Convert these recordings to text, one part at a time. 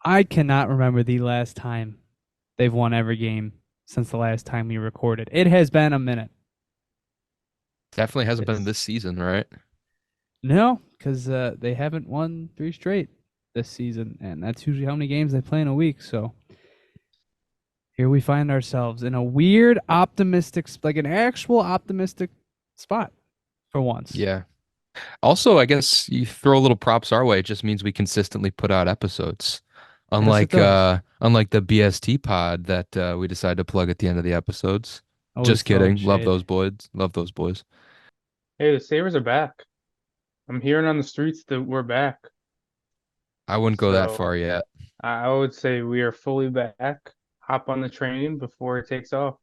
I cannot remember the last time they've won every game since the last time we recorded. It has been a minute. Definitely hasn't been It's this season, right? no, because they haven't won three straight this season, and that's usually how many games they play in a week. So here we find ourselves in a weird, optimistic, like an actual optimistic spot for once. Yeah. Also, I guess you throw a little props our way. It just means we consistently put out episodes. Yes, it does. Unlike the BST pod that we decided to plug at the end of the episodes. Always Just throwing kidding. Love shade. those boys. Love those boys. Hey, the Sabres are back. I'm hearing on the streets that we're back. I wouldn't go that So far yet. I would say we are fully back. Hop on the train before it takes off.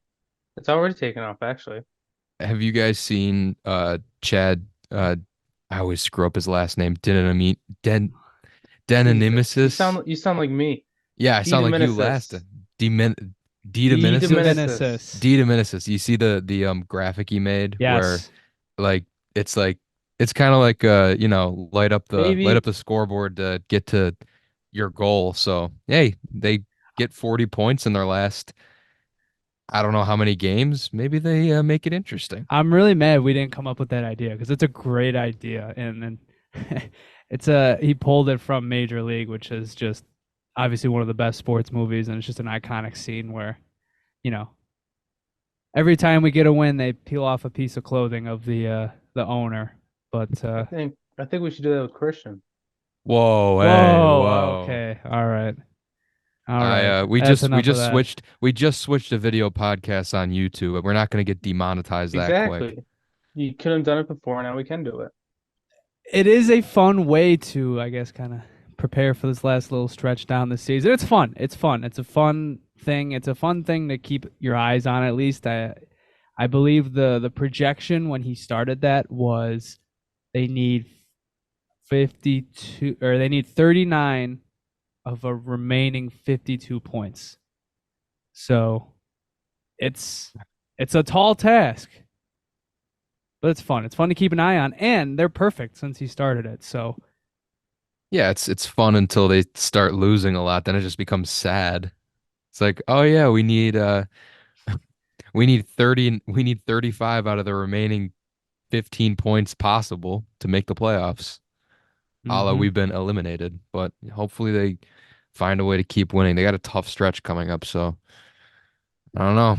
It's already taken off, actually. Have you guys seen Chad I always screw up his last name. Jesus, you Denonymous's? sound like me. Yeah, I D sound like you last. Diminusis. Demin D Deminicis? Diminusis. Dionysus. You see the graphic he made where Yes. like like it's kind of like light Maybe up the scoreboard to get to your goal. So, hey, they get 40 points in their last I don't know how many games. Maybe they make it interesting. I'm really mad we didn't come up with that idea because it's a great idea, and it's a he pulled it from Major League, which is just obviously one of the best sports movies, and it's just an iconic scene where you know every time we get a win, they peel off a piece of clothing of the owner. But I think we should do that with Christian. Whoa, hey, whoa, whoa. okay, all I right, we that's just enough of that. we just switched to video podcasts on YouTube. We're not going to get demonetized that quick. Exactly. You could have done it before, now we can do it. It is a fun way to, I guess, kind of prepare for this last little stretch down the season. It's fun. It's fun. It's a fun thing. It's a fun thing to keep your eyes on. At least I believe the projection when he started that was they need 52 or they need 39 of a remaining 52 points. So it's it's a tall task, but it's fun. It's fun to keep an eye on, and they're perfect since he started it. So Yeah, it's fun until they start losing a lot. Then it just becomes sad. It's like, oh yeah, we need 35 out of the remaining 15 points possible to make the playoffs. A la hmm we've been eliminated, but hopefully they find a way to keep winning. They got a tough stretch coming up, so I don't know,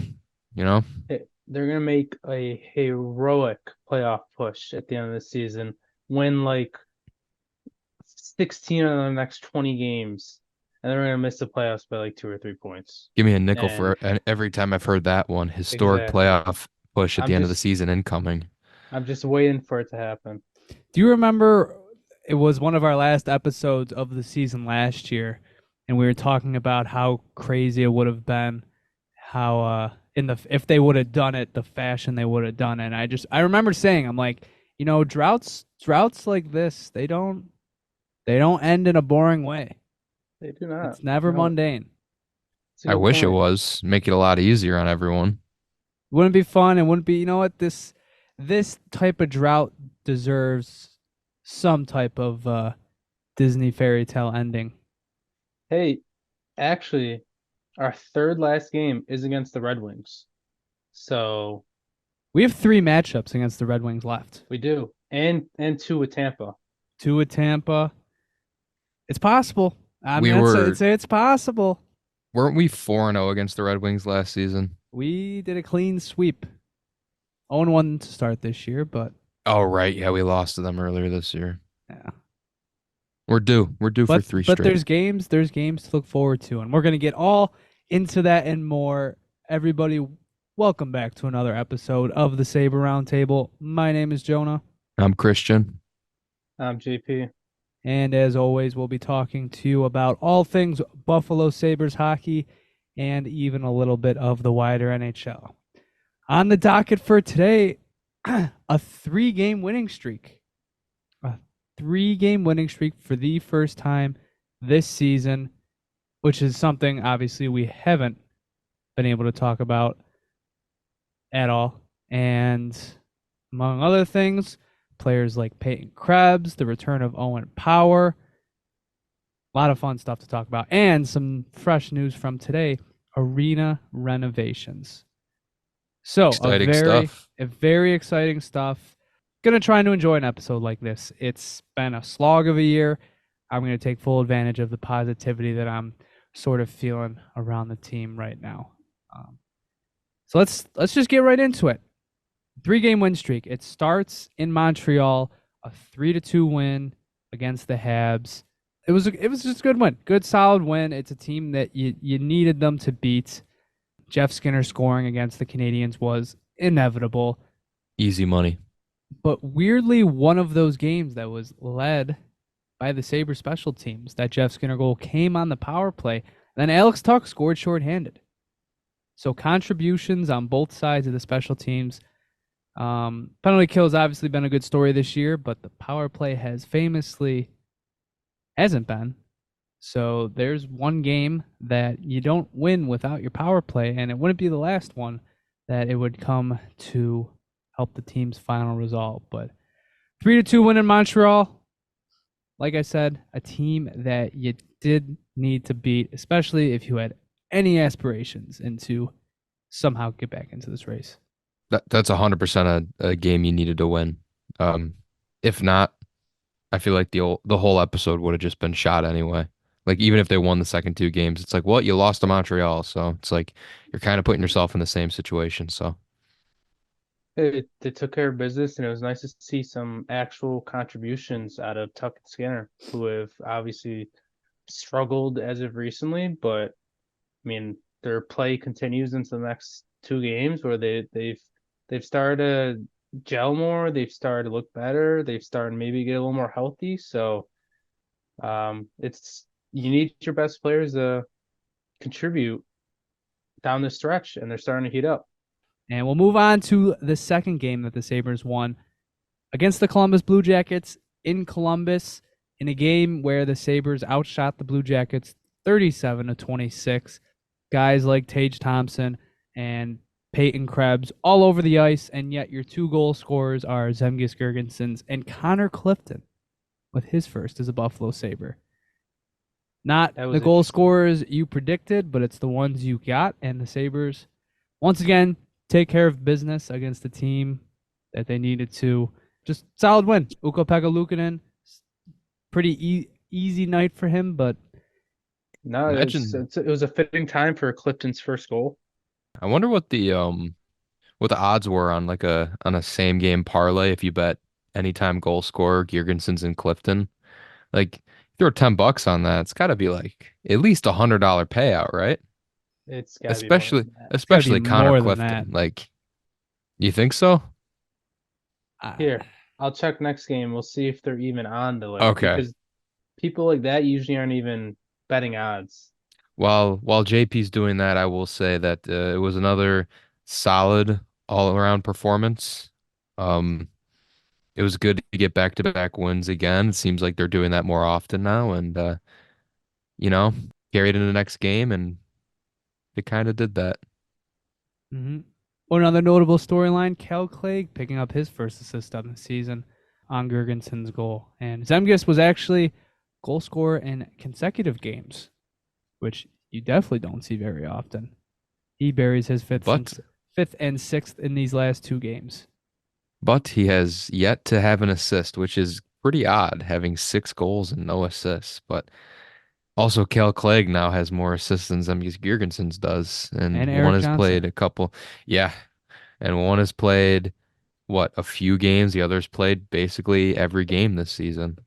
you know. They're gonna make a heroic playoff push at the end of the season, win like 16 of the next 20 games, and they're gonna miss the playoffs by like 2 or 3 points. Give me a nickel And for every time I've heard that one. Historic exactly. playoff push at I'm the end of the just season incoming. I'm just waiting for it to happen. Do you remember it was one of our last episodes of the season last year, and we were talking about how crazy it would have been, how in the if they would have done it the fashion they would have done it. And I remember saying I'm like, droughts like this, they don't end in a boring way. They do not. It's never No, mundane. it's a I good wish it point. was. Make it a lot easier on everyone. Wouldn't be fun. It wouldn't be. You know what? This type of drought deserves some type of Disney fairy tale ending. Hey, actually, our third last game is against the Red Wings. So We have three matchups against the Red Wings left. we do. And two with Tampa. Two with Tampa. It's possible. I We mean, were it's possible. weren't we 4-0 against the Red Wings last season? We did a clean sweep. 0-1 to start this year, but Oh right, yeah, we lost to them earlier this year. yeah. We're due. We're due for three But straight. there's games to look forward to, and we're gonna get all into that and more. Everybody, welcome back to another episode of the Sabre Roundtable. My name is Jonah, I'm Christian. JP. and as always, we'll be talking to you about all things Buffalo Sabres hockey and even a little bit of the wider NHL. On the docket for today, a three-game winning streak. A three-game winning streak for the first time this season, which is something obviously we haven't been able to talk about at all. And among other things, players like Peyton Krebs, the return of Owen Power, A lot of fun stuff to talk about. And some fresh news from today, arena renovations. So Exciting stuff. a very exciting stuff. Gonna try to enjoy an episode like this. It's been a slog of a year. I'm gonna take full advantage of the positivity that I'm sort of feeling around the team right now. So let's just get right into it. 3-game win streak. It starts in Montreal, a 3-2 win against the Habs. It was just a good win, good solid win. It's a team that you needed them to beat. Jeff Skinner scoring against the Canadiens was inevitable. Easy money. But weirdly, one of those games that was led by the Sabre special teams, that Jeff Skinner goal came on the power play. Then Alex Tuch scored shorthanded. So contributions on both sides of the special teams. Penalty kill has obviously been a good story this year, but the power play hasn't been. So there's one game that you don't win without your power play, and it wouldn't be the last one that it would come to help the team's final result. But 3-2 win in Montreal. Like I said, a team that you did need to beat, especially if you had any aspirations into somehow get back into this race. That's 100% a game you needed to win. If not, I feel like the whole episode would have just been shot anyway. Like even if they won the second 2 games, it's like, well, you lost to Montreal, so it's like you're kind of putting yourself in the same situation. So They took care of business, and it was nice to see some actual contributions out of Tuck and Skinner, who have obviously struggled as of recently. But I mean, their play continues into the next 2 games where they've started to gel more. They've started to look better. They've started to maybe get a little more healthy. So, it's you need your best players to contribute down the stretch, and they're starting to heat up. And we'll move on to the second game that the Sabres won against the Columbus Blue Jackets in Columbus in a game where the Sabres outshot the Blue Jackets 37-26. Guys like Tage Thompson and Peyton Krebs all over the ice, and yet your 2 goal scorers are Zemgus Girgensons and Connor Clifton with his first as a Buffalo Sabre. Not That was the goal interesting. scorers you predicted, but it's the ones you got, and the Sabres, once again, take care of business against the team that they needed to. Just solid win. Ukko-Pekka Luukkonen, pretty easy night for him, but No, imagine. it was a fitting time for Clifton's first goal. I wonder what the odds were on like on a same game parlay if you bet anytime goal scorer Girgensons and Clifton. Like throw $10 on that, it's got to be like at least $100 payout, right? It's got to be more Especially than that. it's got to be especially Connor more than that. Clifton. Like, you think so? Here, I'll check next game. We'll see if they're even on the list. Okay. Because people like that usually aren't even betting odds. While JP's doing that, I will say that it was another solid all-around performance. Um, it was good to get back-to-back wins again. It seems like they're doing that more often now, and you know, carried into the next game, and they kind of did that. Mm-hmm. Well, another notable storyline, Kel Clegg picking up his first assist on the season on Girgensons' goal. And Zemgus was actually goal scorer in consecutive games, which you definitely don't see very often. He buries his fifth But and sixth in these last 2 games. but he has yet to have an assist, which is pretty odd, having 6 goals and no assists. But also, Kel Clegg now has more assists than Zemgus Girgensons does, and And one Eric has played Johnson. a couple. Yeah, and one has played what, a few games. The other's played basically every game this season.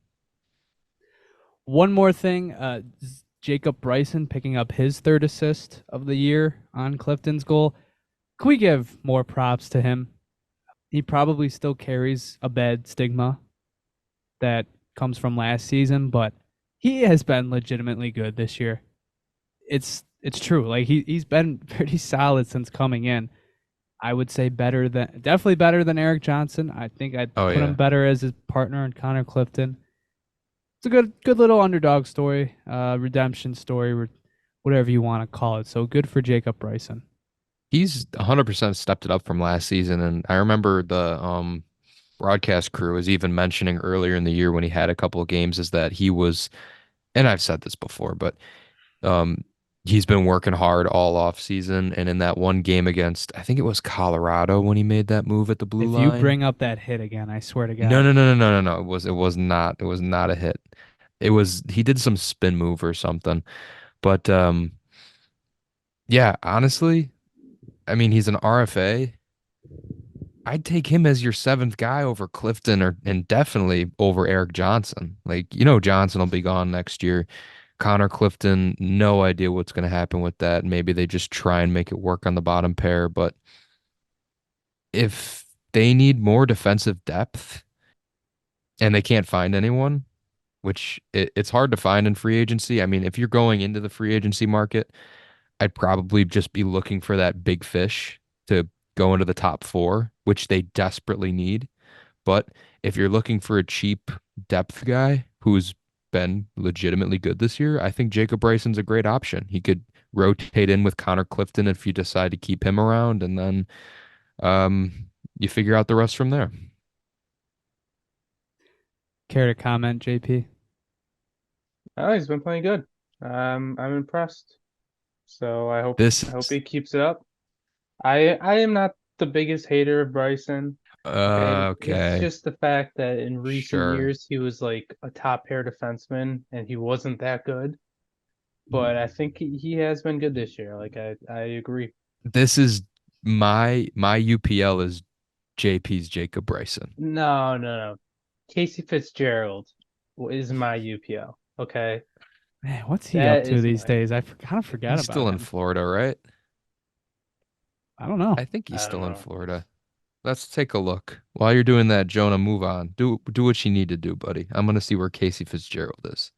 One more thing, Jacob Bryson picking up his third assist of the year on Clifton's goal. Can we give more props to him? He probably still carries a bad stigma that comes from last season, but he has been legitimately good this year. It's true. Like he's been pretty solid since coming in. I would say definitely better than Eric Johnson. I think I'd Oh put him yeah, better as his partner in Connor Clifton. It's a good little underdog story, redemption story, whatever you want to call it. So good for Jacob Bryson. he's 100% stepped it up from last season, and I remember the broadcast crew was even mentioning earlier in the year when he had a couple of games is that he was and I've said this before, but um, he's been working hard all off season, and in that one game against, I think it was Colorado when he made that move at the blue If you line. bring up that hit again, I swear to No, God. no, no, no, no, no, no. It was not a hit. He did some spin move or something. But yeah, honestly, I mean, he's an RFA. I'd take him as your seventh guy over Clifton and definitely over Eric Johnson. Like, Johnson will be gone next year. Connor Clifton, no idea what's going to happen with that. Maybe they just try and make it work on the bottom pair. But if they need more defensive depth and they can't find anyone, which it's hard to find in free agency. I mean, if you're going into the free agency market, I'd probably just be looking for that big fish to go into the top four, which they desperately need. But if you're looking for a cheap depth guy who's been legitimately good this year, I think Jacob Bryson's a great option. He could rotate in with Connor Clifton if you decide to keep him around, and then you figure out the rest from there. Care to comment, JP? Oh, he's been playing good. I'm impressed. So This I hope is he keeps it up. I am not the biggest hater of Bryson. Okay, it's okay, just the fact that in recent sure. years he was like a top pair defenseman and he wasn't that good. But I think he has been good this year. Like I agree. This is my UPL is JP's Jacob Bryson. No. Casey Fitzgerald is my UPL. Okay, Man, what's he up that to is these my. days? I kind of forgot He's about still in him. Florida, right? I don't know. I think he's I don't still in know. Florida. Let's take a look. While you're doing that, Jonah, move on. Do what you need to do, buddy. I'm gonna see where Casey Fitzgerald is.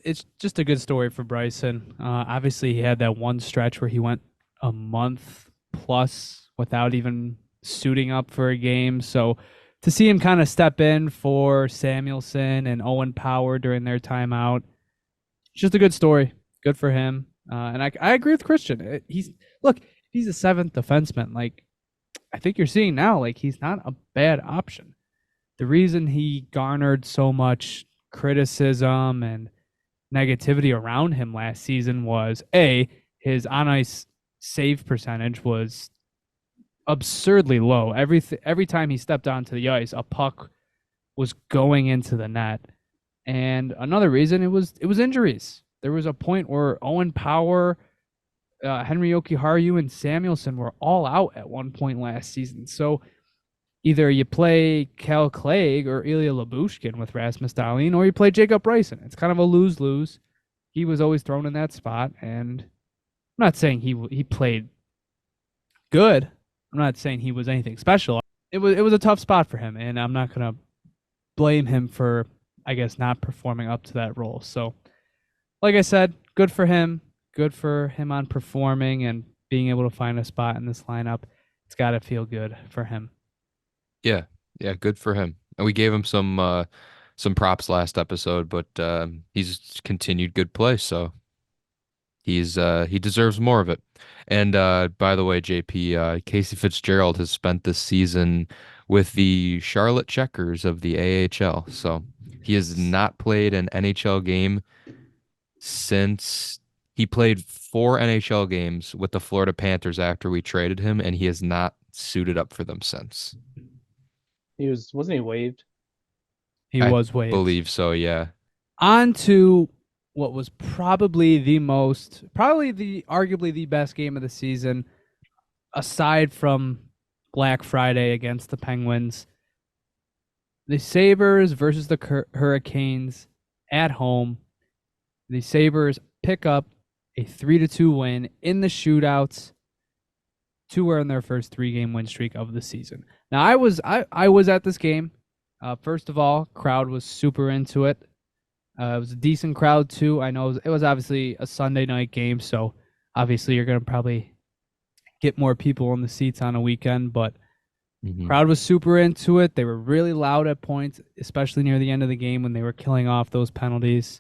It's just a good story for Bryson. Obviously, he had that one stretch where he went a month plus without even suiting up for a game. So to see him kind of step in for Samuelson and Owen Power during their timeout, it's just a good story. Good for him. And I agree with Christian. He's a seventh defenseman. Like I think you're seeing now, like he's not a bad option. The reason he garnered so much criticism and negativity around him last season was his on ice save percentage was absurdly low. Every time he stepped onto the ice, a puck was going into the net. And another reason it was injuries. There was a point where Owen Power, Henry Jokiharju, and Samuelson were all out at one point last season. So either you play Cal Clegg or Ilya Labushkin with Rasmus Dahlin, or you play Jacob Bryson. It's kind of a lose-lose. He was always thrown in that spot, and I'm not saying he played good. I'm not saying he was anything special. It was a tough spot for him, and I'm not gonna blame him for, I guess, not performing up to that role. So, like I said, good for him. Good for him on performing and being able to find a spot in this lineup. It's got to feel good for him. Yeah, yeah, good for him. And we gave him some props last episode, but he's continued good play, so he deserves more of it. And by the way, JP, Casey Fitzgerald has spent this season with the Charlotte Checkers of the AHL. So he has not played an NHL game since he played 4 NHL games with the Florida Panthers after we traded him, and he has not suited up for them since. Wasn't he waived? He I was waived. believe so, yeah. On to what was probably arguably the best game of the season, aside from Black Friday against the Penguins. The Sabres versus the Hurricanes at home. The Sabres pick up a 3-2 win in the shootouts to earn their first 3-game win streak of the season. Now I was at this game. First of all, crowd was super into it. It was a decent crowd too. I know it was obviously a Sunday night game, so obviously you're gonna probably get more people in the seats on a weekend, but Mhm. crowd was super into it. They were really loud at points, especially near the end of the game when they were killing off those penalties.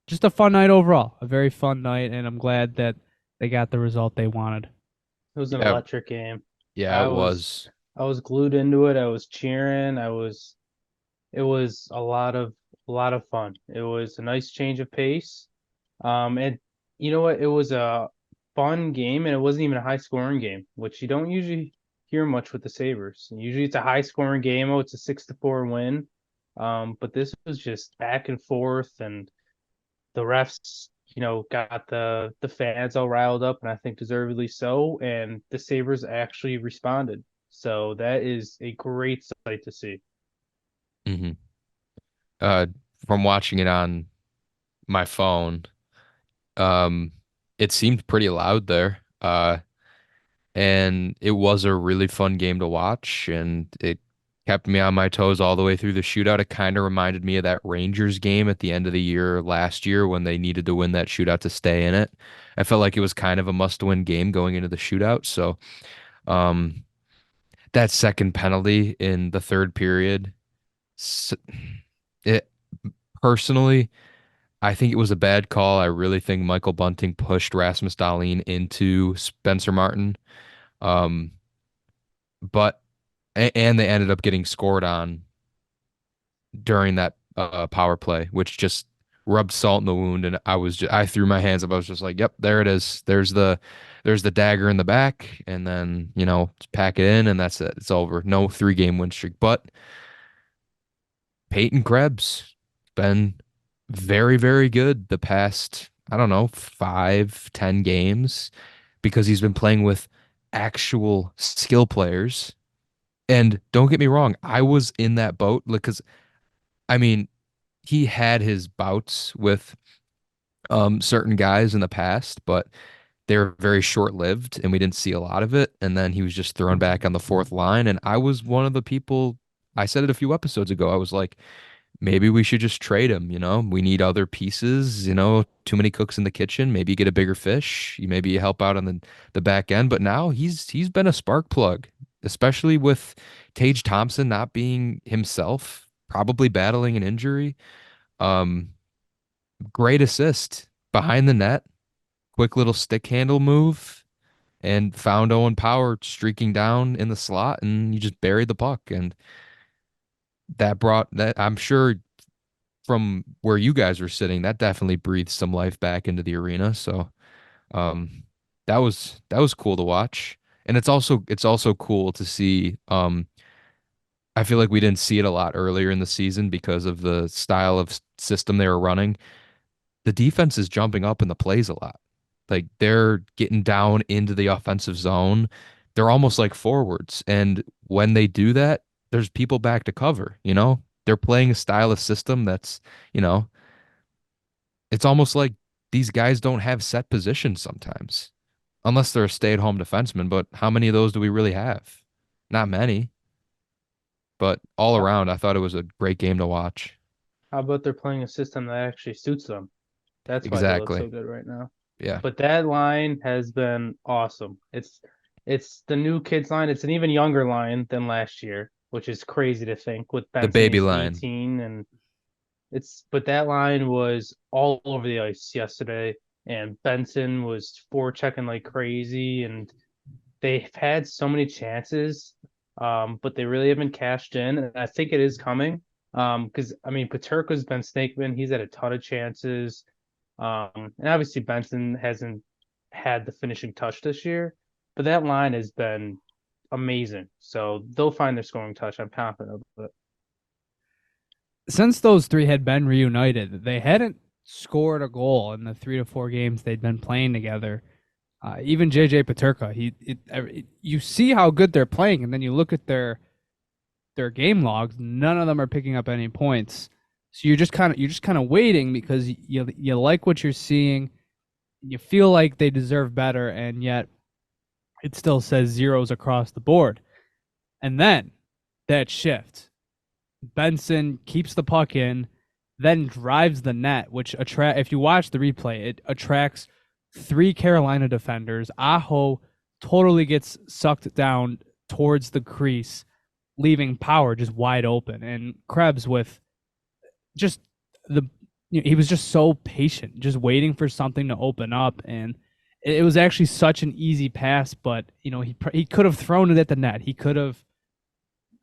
Just a fun night overall, a very fun night, and I'm glad that they got the result they wanted. It was an Yeah, electric game. yeah, I it was was. I was glued into it. I was cheering. It was a lot of a lot of fun. It was a nice change of pace. And you know what? It was a fun game, and it wasn't even a high scoring game, which you don't usually hear much with the Sabres. Usually it's a high scoring game. Oh, it's a 6-4 win. But this was just back and forth, and the refs, got the fans all riled up, and I think deservedly so. And the Sabres actually responded. So that is a great sight to see. Hmm. Uh, from watching it on my phone, um, it seemed pretty loud there. And it was a really fun game to watch, and it kept me on my toes all the way through the shootout. It kind of reminded me of that Rangers game at the end of the year last year when they needed to win that shootout to stay in it. I felt like it was kind of a must-win game going into the shootout. So, um, that second penalty in the third period, it personally, I think it was a bad call. I really think Michael Bunting pushed Rasmus Dahlin into Spencer Martin. Um, but and they ended up getting scored on during that power play, which just rubbed salt in the wound. And I threw my hands up. I was just like, "Yep, there it is. There's the dagger in the back, and then just pack it in, and that's it. It's over. No 3-game win streak." But Peyton Krebs been very, very good the past, I don't know, 5, 10 games because he's been playing with actual skill players. And don't get me wrong, I was in that boat because I mean, he had his bouts with certain guys in the past, but they were very short-lived and we didn't see a lot of it. And then he was just thrown back on the fourth line. And I was one of the people, I said it a few episodes ago. I was like, maybe we should just trade him, We need other pieces, too many cooks in the kitchen. Maybe you get a bigger fish. Maybe you help out on the back end. But now he's been a spark plug, especially with Tage Thompson not being himself, probably battling an injury. Um, Great assist behind the net, quick little stick handle move, and found Owen Power streaking down in the slot, and you just buried the puck. And that brought that, I'm sure from where you guys were sitting, that definitely breathed some life back into the arena. So um that was cool to watch. And it's also cool to see I feel like we didn't see it a lot earlier in the season because of the style of system they were running. The defense is jumping up in the plays a lot. Like they're getting down into the offensive zone. They're almost like forwards. And when they do that, there's people back to cover. They're playing a style of system that's, you know, it's almost like these guys don't have set positions sometimes, unless they're a stay-at-home defenseman. But how many of those do we really have? Not many. But all How around, I thought it was a great game to watch. how about they're playing a system that actually suits them? That's why they look so Exactly. good right now. Yeah. But that line has been awesome. It's the new kids line. It's an even younger line than last year, which is crazy to think with The Benson baby he's line. 18 and but that line was all over the ice yesterday, and Benson was forechecking like crazy, and they've had so many chances, but they really haven't cashed in, and I think it is coming. Because I mean, Paterka's been snakeman. He's had a ton of chances. And obviously Benson hasn't had the finishing touch this year, but that line has been amazing. So they'll find their scoring touch. I'm confident of it. Since those three had been reunited, they hadn't scored a goal in the 3 to 4 games they'd been playing together. Even JJ Paterka, you see how good they're playing, and then you look at their game logs. None of them are picking up any points. So you're just kind of waiting because you like what you're seeing. You feel like they deserve better, and yet it still says zeros across the board. And then that shift. Benson keeps the puck in, then drives the net, which if you watch the replay, it attracts 3 Carolina defenders. Aho totally gets sucked down towards the crease, leaving Power just wide open. And Krebs with just the he was just so patient, just waiting for something to open up, and it was actually such an easy pass. But he could have thrown it at the net. He could have,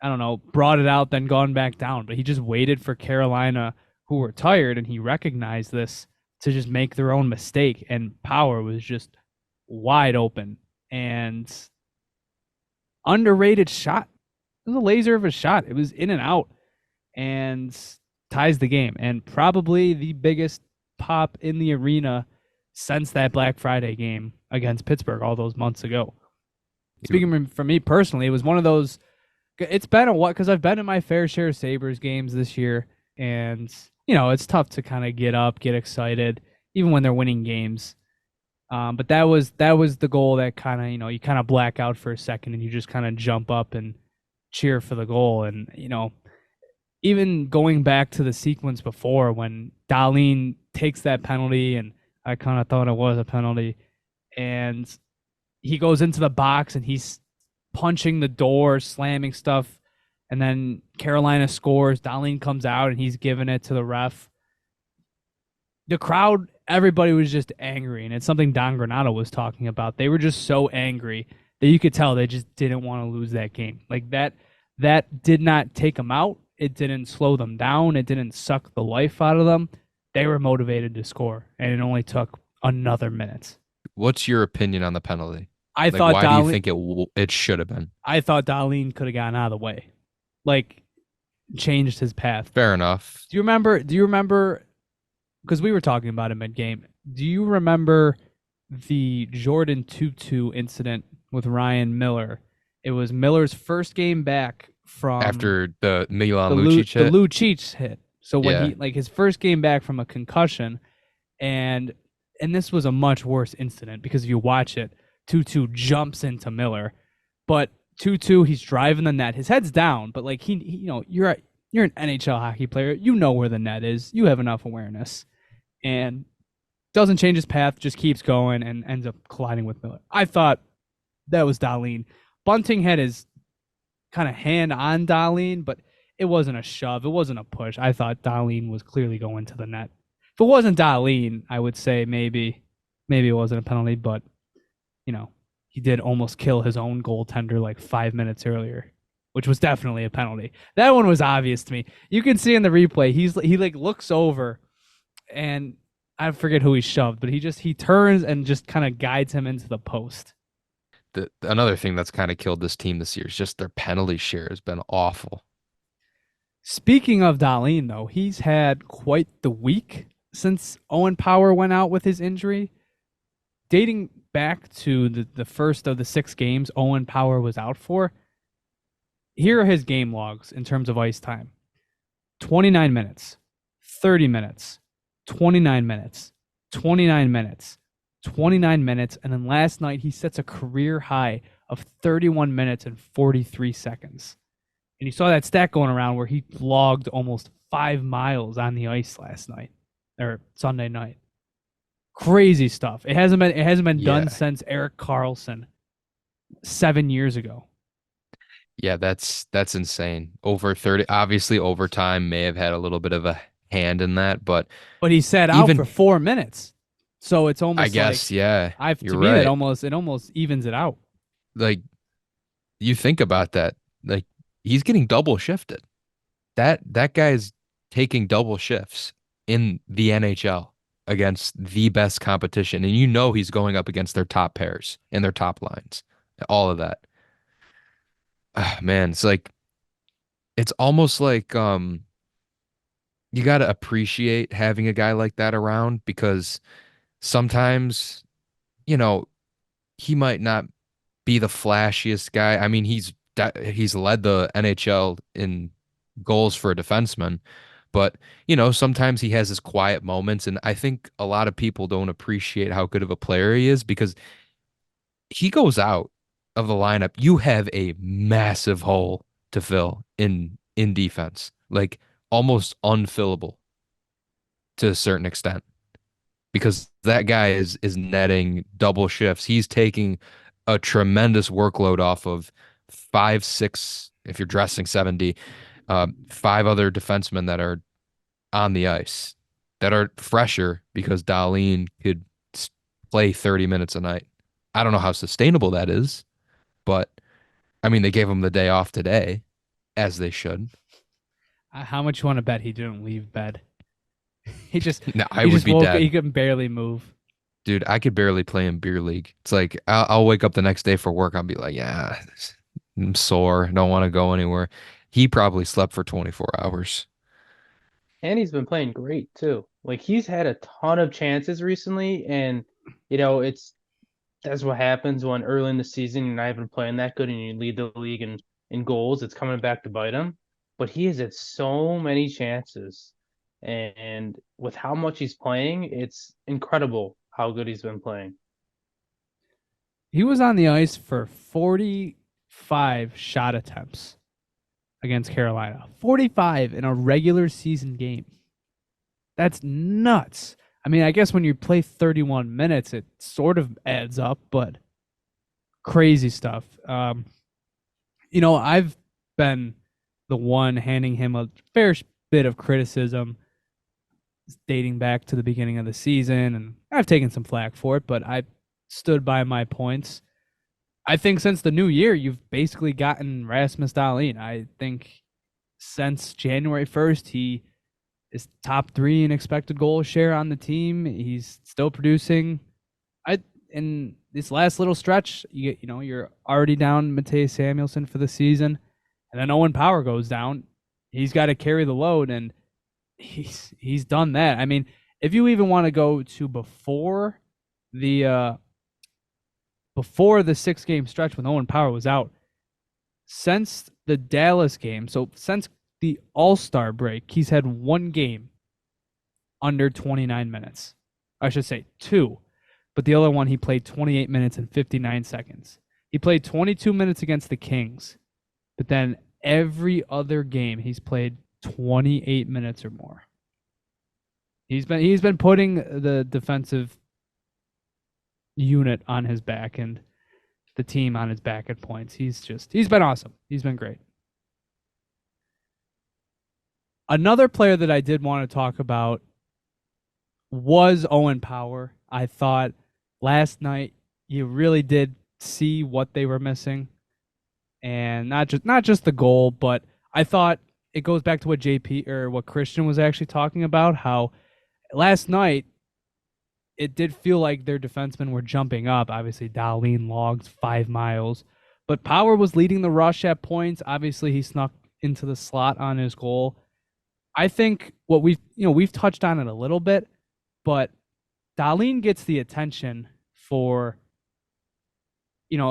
I don't know, brought it out, then gone back down. But he just waited for Carolina who were tired, and he recognized this to just make their own mistake. And Power was just wide open and underrated shot. It was a laser of a shot. It was in and out and ties the game. And probably the biggest pop in the arena since that Black Friday game against Pittsburgh all those months ago. Speaking for me personally, it was one of those. It's been a what, because I've been in my fair share of Sabres games this year, and it's tough to kind of get up, get excited, even when they're winning games. But that was the goal that kind of you kind of black out for a second and you just kind of jump up and cheer for the goal. And even going back to the sequence before when Dahlin takes that penalty, and I kind of thought it was a penalty, and he goes into the box and he's punching the door, slamming stuff, and then Carolina scores. Dahlin comes out and he's giving it to the ref. The crowd, everybody was just angry, and it's something Don Granato was talking about. They were just so angry that you could tell they just didn't want to lose that game. Like that did not take them out. It didn't slow them down. It didn't suck the life out of them. They were motivated to score, and it only took another minute. What's your opinion on the penalty? I thought why Dahlin, do you think it should have been? I thought Dahlin could have gotten out of the way, changed his path. Fair enough. Do you remember? Because we were talking about it mid-game. Do you remember the Jordan 2-2 incident with Ryan Miller? It was Miller's first game back from after the Milan the Lucic hit. The Lucic hit. So when he his first game back from a concussion, and this was a much worse incident because if you watch it, 2-2 jumps into Miller, but 2-2 he's driving the net. His head's down, but you're an NHL hockey player. You know where the net is. You have enough awareness, and doesn't change his path. Just keeps going and ends up colliding with Miller. I thought that was Dahlin. Bunting had his kind of hand on Dahlin, but it wasn't a shove. It wasn't a push. I thought Dahlin was clearly going to the net. If it wasn't Dahlin, I would say maybe it wasn't a penalty, but he did almost kill his own goaltender 5 minutes earlier, which was definitely a penalty. That one was obvious to me. You can see in the replay, he looks over, and I forget who he shoved, but he turns and just kind of guides him into the post. Another thing that's kind of killed this team this year is just their penalty share has been awful. Speaking of Dahlin, though, he's had quite the week since Owen Power went out with his injury. Dating back to the first of the 6 games Owen Power was out for, here are his game logs in terms of ice time. 29 minutes, 30 minutes, 29 minutes, 29 minutes, 29 minutes, and then last night he sets a career high of 31 minutes and 43 seconds. And you saw that stat going around where he logged almost 5 miles on the ice last night, or Sunday night. Crazy stuff. It hasn't been done since Erik Karlsson 7 years ago. Yeah, that's insane. Over 30. Obviously, overtime may have had a little bit of a hand in that, but he sat out for 4 minutes, so it's almost. I guess, you're right. It almost evens it out. You think about that, he's getting double shifted. That guy is taking double shifts in the NHL against the best competition, and he's going up against their top pairs and their top lines, all of that. Man, it's almost like you got to appreciate having a guy like that around, because sometimes he might not be the flashiest guy. I mean, he's led the NHL in goals for a defenseman, but sometimes he has his quiet moments, and I think a lot of people don't appreciate how good of a player he is, because he goes out of the lineup, you have a massive hole to fill in defense, almost unfillable to a certain extent, because that guy is netting double shifts. He's taking a tremendous workload off of 5, 6, if you're dressing 70, 5 other defensemen that are on the ice that are fresher, because Dahlin could play 30 minutes a night. I don't know how sustainable that is, but I mean, they gave him the day off today, as they should. How much you want to bet he didn't leave bed? He just No, I he would just be woke. He dead. couldn't barely move. Dude, I could barely play in beer league. It's like I'll wake up the next day for work. I'll be like, yeah, I'm sore. Don't want to go anywhere. He probably slept for 24 hours. And he's been playing great too. Like he's had a ton of chances recently, and it's that's what happens when early in the season you're not even playing that good and you lead the league in goals. It's coming back to bite him. But he has had so many chances. And with how much he's playing, it's incredible how good he's been playing. He was on the ice for 45 shot attempts against Carolina. 45 in a regular season game. That's nuts. I mean, I guess when you play 31 minutes, it sort of adds up, but crazy stuff. I've been the one handing him a fair bit of criticism dating back to the beginning of the season, and I've taken some flack for it, but I stood by my points. I think since the new year, you've basically gotten Rasmus Dahlin. I think since January 1st, he is top 3 in expected goal share on the team. He's still producing. In this last little stretch, you're already down Mattias Samuelsson for the season, and then Owen Power goes down. He's got to carry the load, and he's done that. I mean, if you even want to go to the before the 6-game stretch when Owen Power was out, since the Dallas game, so since the All-Star break, he's had 1 game under 29 minutes. I should say 2, but the other one he played 28 minutes and 59 seconds. He played 22 minutes against the Kings, but then every other game he's played 28 minutes or more. He's been putting the defensive unit on his back and the team on his back at points. He's been awesome. He's been great. Another player that I did want to talk about was Owen Power. I thought last night you really did see what they were missing, and not just the goal, but I thought it goes back to what JP or what Christian was actually talking about, how last night it did feel like their defensemen were jumping up. Obviously, Dahlin logged 5 miles, but Power was leading the rush at points. Obviously, he snuck into the slot on his goal. I think what we've touched on it a little bit, but Dahlin gets the attention for,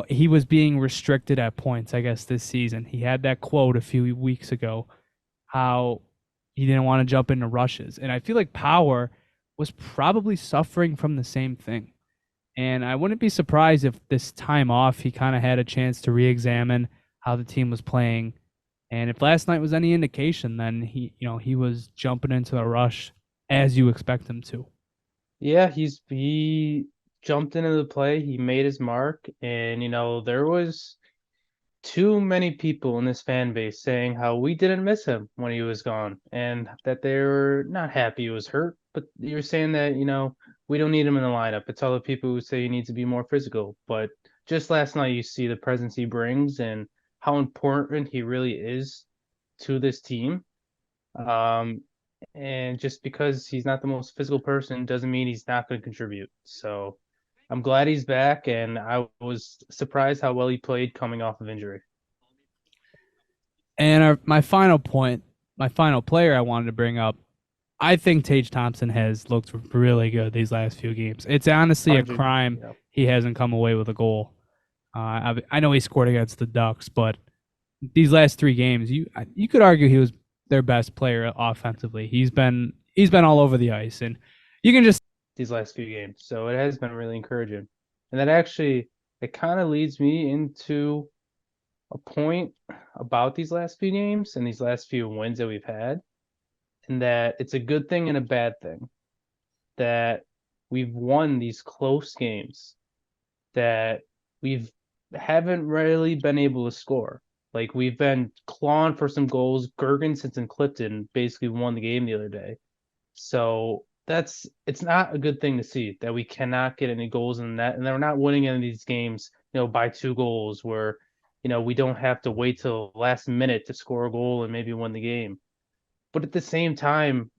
he was being restricted at points, I guess, this season. He had that quote a few weeks ago, how he didn't want to jump into rushes. And I feel like Power was probably suffering from the same thing. And I wouldn't be surprised if this time off he kind of had a chance to re-examine how the team was playing. And if last night was any indication, then he was jumping into the rush as you expect him to. Yeah, he jumped into the play, he made his mark, and there was too many people in this fan base saying how we didn't miss him when he was gone and that they were not happy he was hurt, but you're saying that, we don't need him in the lineup. It's all the people who say he needs to be more physical. But just last night, you see the presence he brings and how important he really is to this team. And just because he's not the most physical person doesn't mean he's not going to contribute. So I'm glad he's back, and I was surprised how well he played coming off of injury. And my final point, my final player I wanted to bring up, I think Tage Thompson has looked really good these last few games. It's honestly a crime he hasn't come away with a goal. I know he scored against the Ducks, but these last 3 games, you could argue he was their best player offensively. He's been all over the ice, and you can just these last few games. So it has been really encouraging. And that actually, it kind of leads me into a point about these last few games and these last few wins that we've had, and that it's a good thing and a bad thing that we've won these close games that we haven't really been able to score. Like, we've been clawing for some goals. Gergensen and Clifton basically won the game the other day. So it's not a good thing to see that we cannot get any goals in that, and they're not winning any of these games, by 2 goals where, we don't have to wait till the last minute to score a goal and maybe win the game. But at the same time,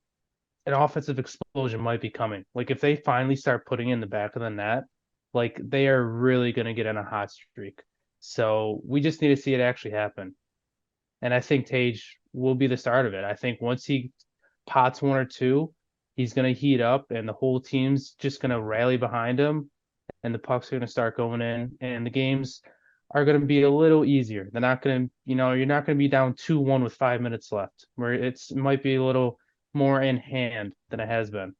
an offensive explosion might be coming. Like if they finally start putting in the back of the net, like they are really going to get on a hot streak. So we just need to see it actually happen. And I think Tage will be the start of it. I think once he pots one or two, he's going to heat up and the whole team's just going to rally behind him and the pucks are going to start going in and the games are going to be a little easier. They're not going to, you're not going to be down 2-1 with 5 minutes left, where it might be a little more in hand than it has been.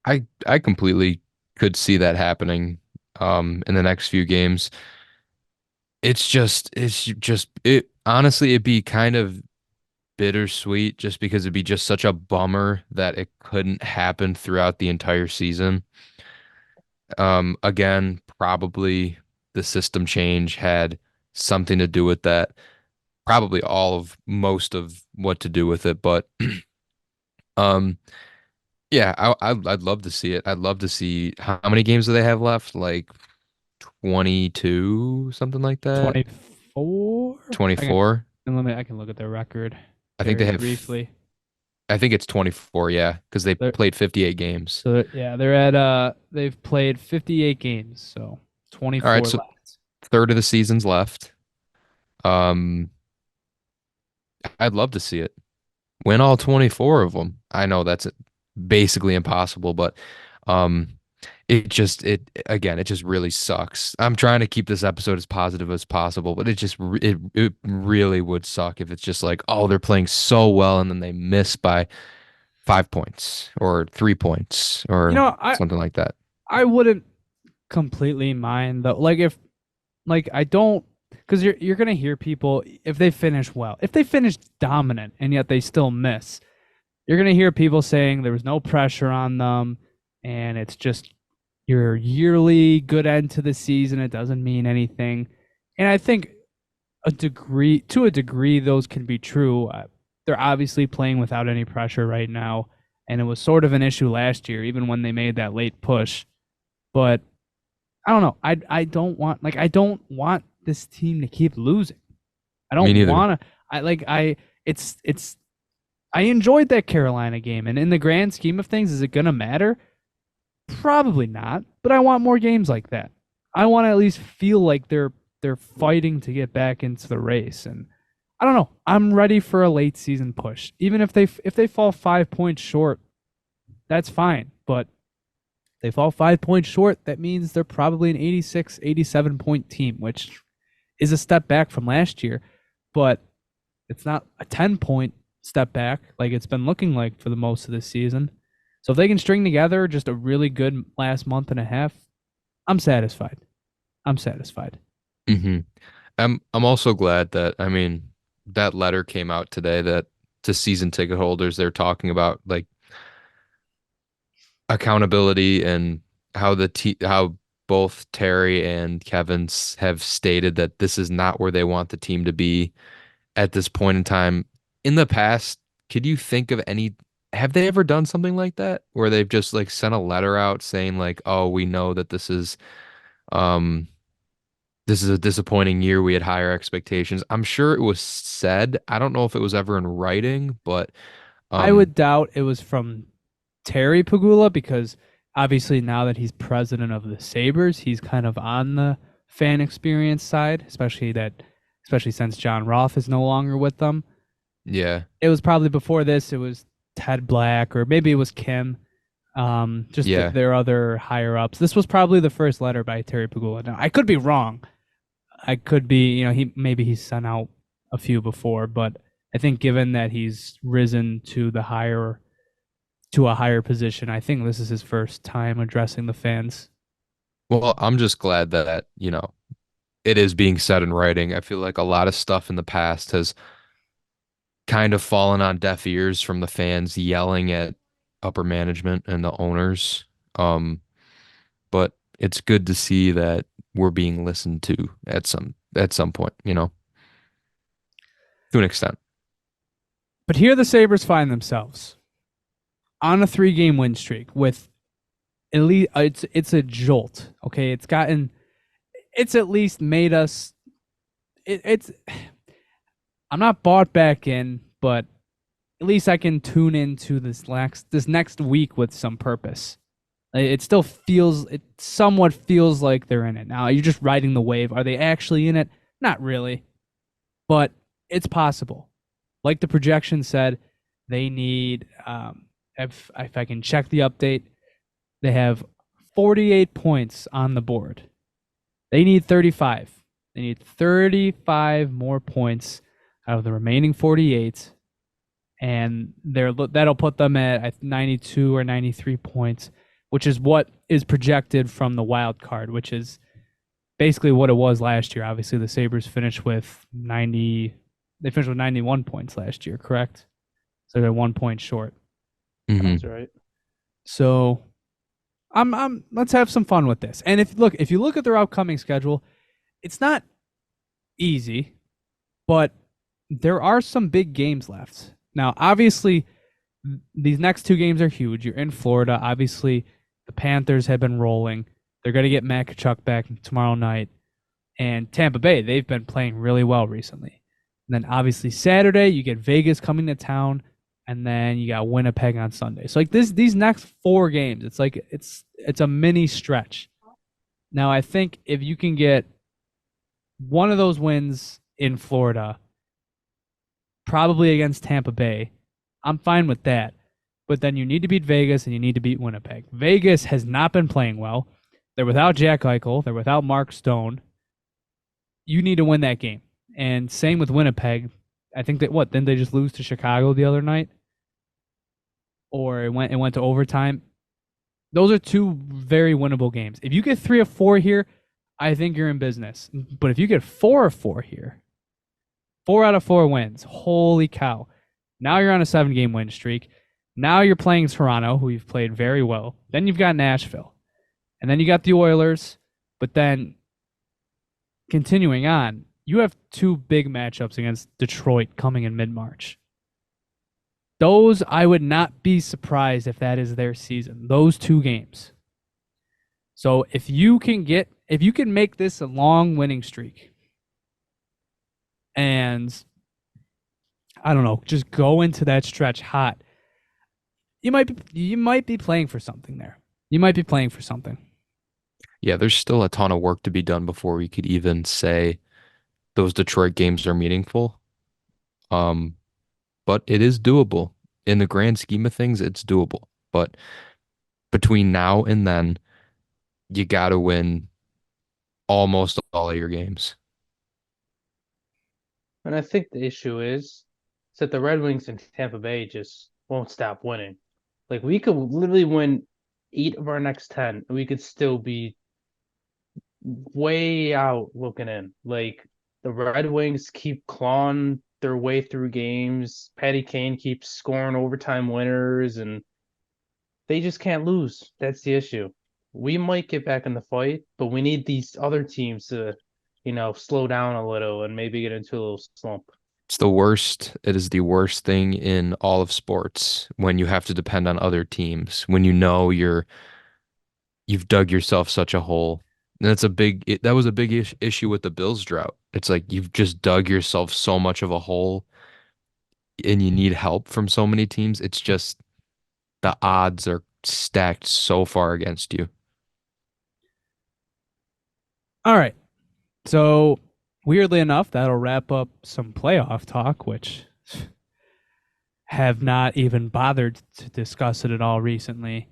I completely could see that happening in the next few games. It's just it honestly it'd be kind of bittersweet just because it'd be just such a bummer that it couldn't happen throughout the entire season. Again, probably the system change had something to do with that. Probably all of most of what to do with it, but um yeah, I'd love to see it. I'd love to see how many games do they have left? Like 22, something like that. 24. 24. I can look at their record I think very they have briefly. I think it's 24, yeah, because they They're, played 58 games. so yeah, they're at they've played 58 games, so All 24 right, so left. third of the season's left. Um, I'd love to see it. Win all 24 of them. I know that's basically impossible, but um it just really sucks. I'm trying to keep this episode as positive as possible, but it really would suck if it's just like, oh, they're playing so well and then they miss by 5 points or 3 points You or know, something like that. I wouldn't completely mind though. Like if like I don't because you're gonna hear people if they finish well, if they finish dominant and yet they still miss, you're gonna hear people saying there was no pressure on them and it's just your yearly good end to the season. It doesn't mean anything. And I think to a degree, those can be true. They're obviously playing without any pressure right now, and it was sort of an issue last year, even when they made that late push. But I don't know. I don't want this team to keep losing. I Me don't neither. want to. It's I enjoyed that Carolina game, and in the grand scheme of things, is it gonna matter? Probably not. But I want more games like that. I want to at least feel like they're fighting to get back into the race, and I don't know. I'm ready for a late season push. Even if they fall 5 points short, that's fine. But they fall 5 points short, that means they're probably an 86, 87 point team, which is a step back from last year, but it's not a 10-point step back like it's been looking like for the most of this season. So if they can string together just a really good last month and a half, I'm satisfied. I'm satisfied. hmm I'm also glad that that letter came out today that to season ticket holders they're talking about like accountability and how both Terry and Kevin's have stated that this is not where they want the team to be at this point in time. In the past, could you think of any have they ever done something like that where they've just like sent a letter out saying like, "Oh, we know that um this is a disappointing year. We had higher expectations." I'm sure it was said. I don't know if it was ever in writing, but I um would doubt it was from Terry Pagula because obviously now that he's president of the Sabres, he's kind of on the fan experience side, especially since John Roth is no longer with them. yeah. It was probably before this. It was Ted Black, or maybe it was Kim. Yeah. Their other higher ups. This was probably the first letter by Terry Pagula. Now I could be wrong. I could be, he's sent out a few before, but I think given that he's risen to a higher position, I think this is his first time addressing the fans. Well, I'm just glad that, it is being said in writing. I feel like a lot of stuff in the past has kind of fallen on deaf ears from the fans yelling at upper management and the owners. Um, but it's good to see that we're being listened to at some point, to an extent. But here the Sabres find themselves on a 3-game win streak with at least it's a jolt. Okay, it's at least made us it's I'm not bought back in, but at least I can tune into this next week with some purpose. It still feels, it somewhat feels like they're in it. Now, you're just riding the wave. Are they actually in it? Not really, but it's possible. Like the projection said, they need, if I can check the update, they have 48 points on the board. They need 35. They need 35 more points out of the remaining 48, and that'll put them at 92 or 93 points, which is what is projected from the wild card, which is basically what it was last year. Obviously, the Sabres finished with 90. They finished with 91 points last year, correct? So they're 1 point short. That's right. So, let's have some fun with this. And if you look at their upcoming schedule, it's not easy, but there are some big games left. Now, obviously, these next two games are huge. You're in Florida. Obviously, the Panthers have been rolling. They're going to get Matt Tkachuk back tomorrow night. And Tampa Bay, they've been playing really well recently. And then obviously Saturday, you get Vegas coming to town, and then you got Winnipeg on Sunday. So like these next four games, it's like it's a mini stretch. Now I think if you can get one of those wins in Florida, probably against Tampa Bay, I'm fine with that. But then you need to beat Vegas and you need to beat Winnipeg. Vegas has not been playing well. They're without Jack Eichel. They're without Mark Stone. You need to win that game. And same with Winnipeg. I think that didn't they just lose to Chicago the other night? Or it went to overtime. Those are two very winnable games. If you get 3 of 4 here, I think you're in business. But if you get 4 of 4 here, 4 out of 4 wins, holy cow. Now you're on a 7-game win streak. Now you're playing Toronto, who you've played very well. Then you've got Nashville. And then you got the Oilers. But then, continuing on, you have 2 big matchups against Detroit coming in mid-March. Those, I would not be surprised if that is their season. Those 2 games. So if you can make this a long winning streak, and I don't know, just go into that stretch hot, you might be playing for something there. You might be playing for something. Yeah, there's still a ton of work to be done before we could even say those Detroit games are meaningful. But it is doable. In the grand scheme of things, it's doable. But between now and then, you got to win almost all of your games. And I think the issue is that the Red Wings and Tampa Bay just won't stop winning. Like, we could literally win 8 of our next 10, and we could still be way out looking in. Like, the Red Wings keep clawing their way through games. Patty Kane keeps scoring overtime winners, and they just can't lose. That's the issue. We might get back in the fight, but we need these other teams to, slow down a little and maybe get into a little slump. It's the worst. It is the worst thing in all of sports when you have to depend on other teams, when you've dug yourself such a hole. And that was a big issue with the Bills drought. It's like you've just dug yourself so much of a hole and you need help from so many teams. It's just the odds are stacked so far against you. All right. So, weirdly enough, that'll wrap up some playoff talk, which have not even bothered to discuss it at all recently.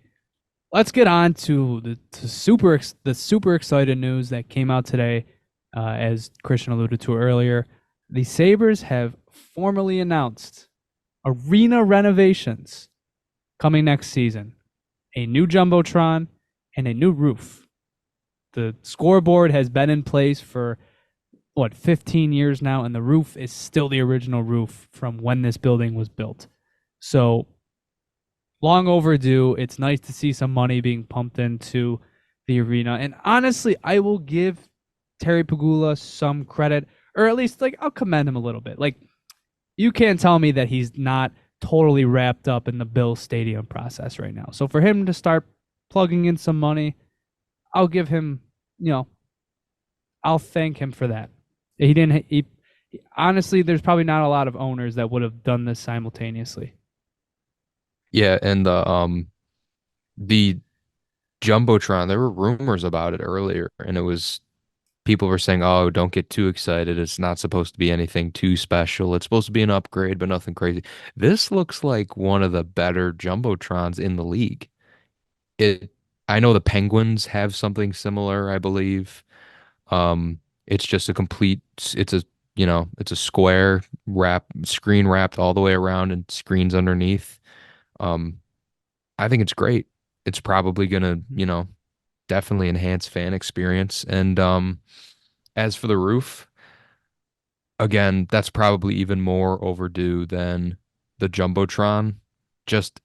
Let's get on to the super excited news that came out today, as Christian alluded to earlier. The Sabres have formally announced arena renovations coming next season. A new Jumbotron and a new roof. The scoreboard has been in place for 15 years now, and the roof is still the original roof from when this building was built. So, long overdue. It's nice to see some money being pumped into the arena. And honestly, I will give Terry Pegula some credit, or at least I'll commend him a little bit. You can't tell me that he's not totally wrapped up in the Bill Stadium process right now. So for him to start plugging in some money, I'll give him, I'll thank him for that. Honestly, there's probably not a lot of owners that would have done this simultaneously. Yeah, and the Jumbotron, there were rumors about it earlier, and it was people were saying, "Oh, don't get too excited. It's not supposed to be anything too special. It's supposed to be an upgrade, but nothing crazy." This looks like one of the better Jumbotrons in the league. It I know the Penguins have something similar, I believe. It's just a complete it's a it's a square screen wrapped all the way around and screens underneath. Um, I think it's great. It's probably gonna, definitely enhance fan experience. And as for the roof, again, that's probably even more overdue than the Jumbotron. Just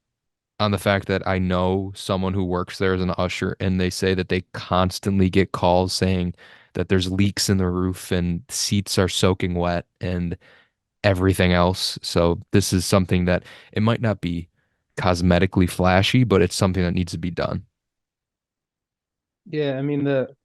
on the fact that I know someone who works there as an usher, and they say that they constantly get calls saying that there's leaks in the roof and seats are soaking wet and everything else. So this is something that it might not be cosmetically flashy, but it's something that needs to be done. Yeah, I mean the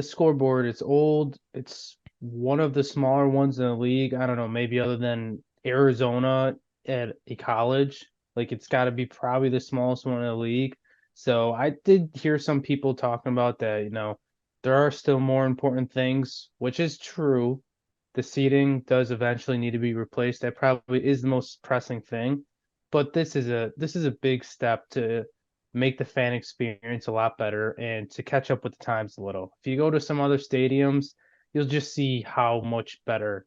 scoreboard, it's old. It's one of the smaller ones in the league. I don't know, maybe other than Arizona at a college. Like it's got to be probably the smallest one in the league. So I did hear some people talking about that, there are still more important things, which is true. The seating does eventually need to be replaced. That probably is the most pressing thing. But this is a big step to make the fan experience a lot better and to catch up with the times a little. If you go to some other stadiums, you'll just see how much better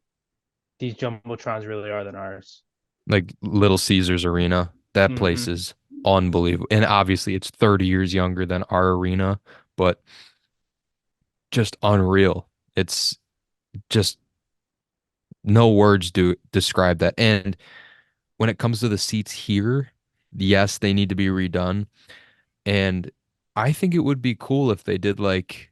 these jumbotrons really are than ours. Like Little Caesars Arena, that place Hmm. is unbelievable. And obviously it's 30 years younger than our arena, but just unreal. It's just no words do describe that. And when it comes to the seats here, yes, they need to be redone. And I think it would be cool if they did like,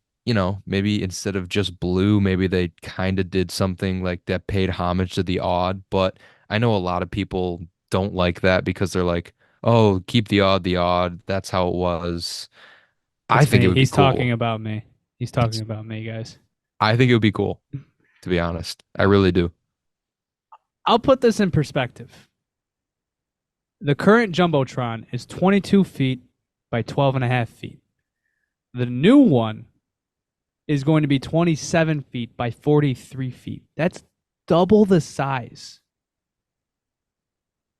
maybe instead of just blue, maybe they kind of did something like that paid homage to the odd. But I know a lot of people don't like that because they're like, oh, keep the odd the odd. That's how it was. I It's think it me. would be He's talking cool. about me. He's talking about me, guys. I think it would be cool, to be honest. I really do. I'll put this in perspective. The current Jumbotron is 22 feet by 12 and a half feet. The new one is going to be 27 feet by 43 feet. That's double the size.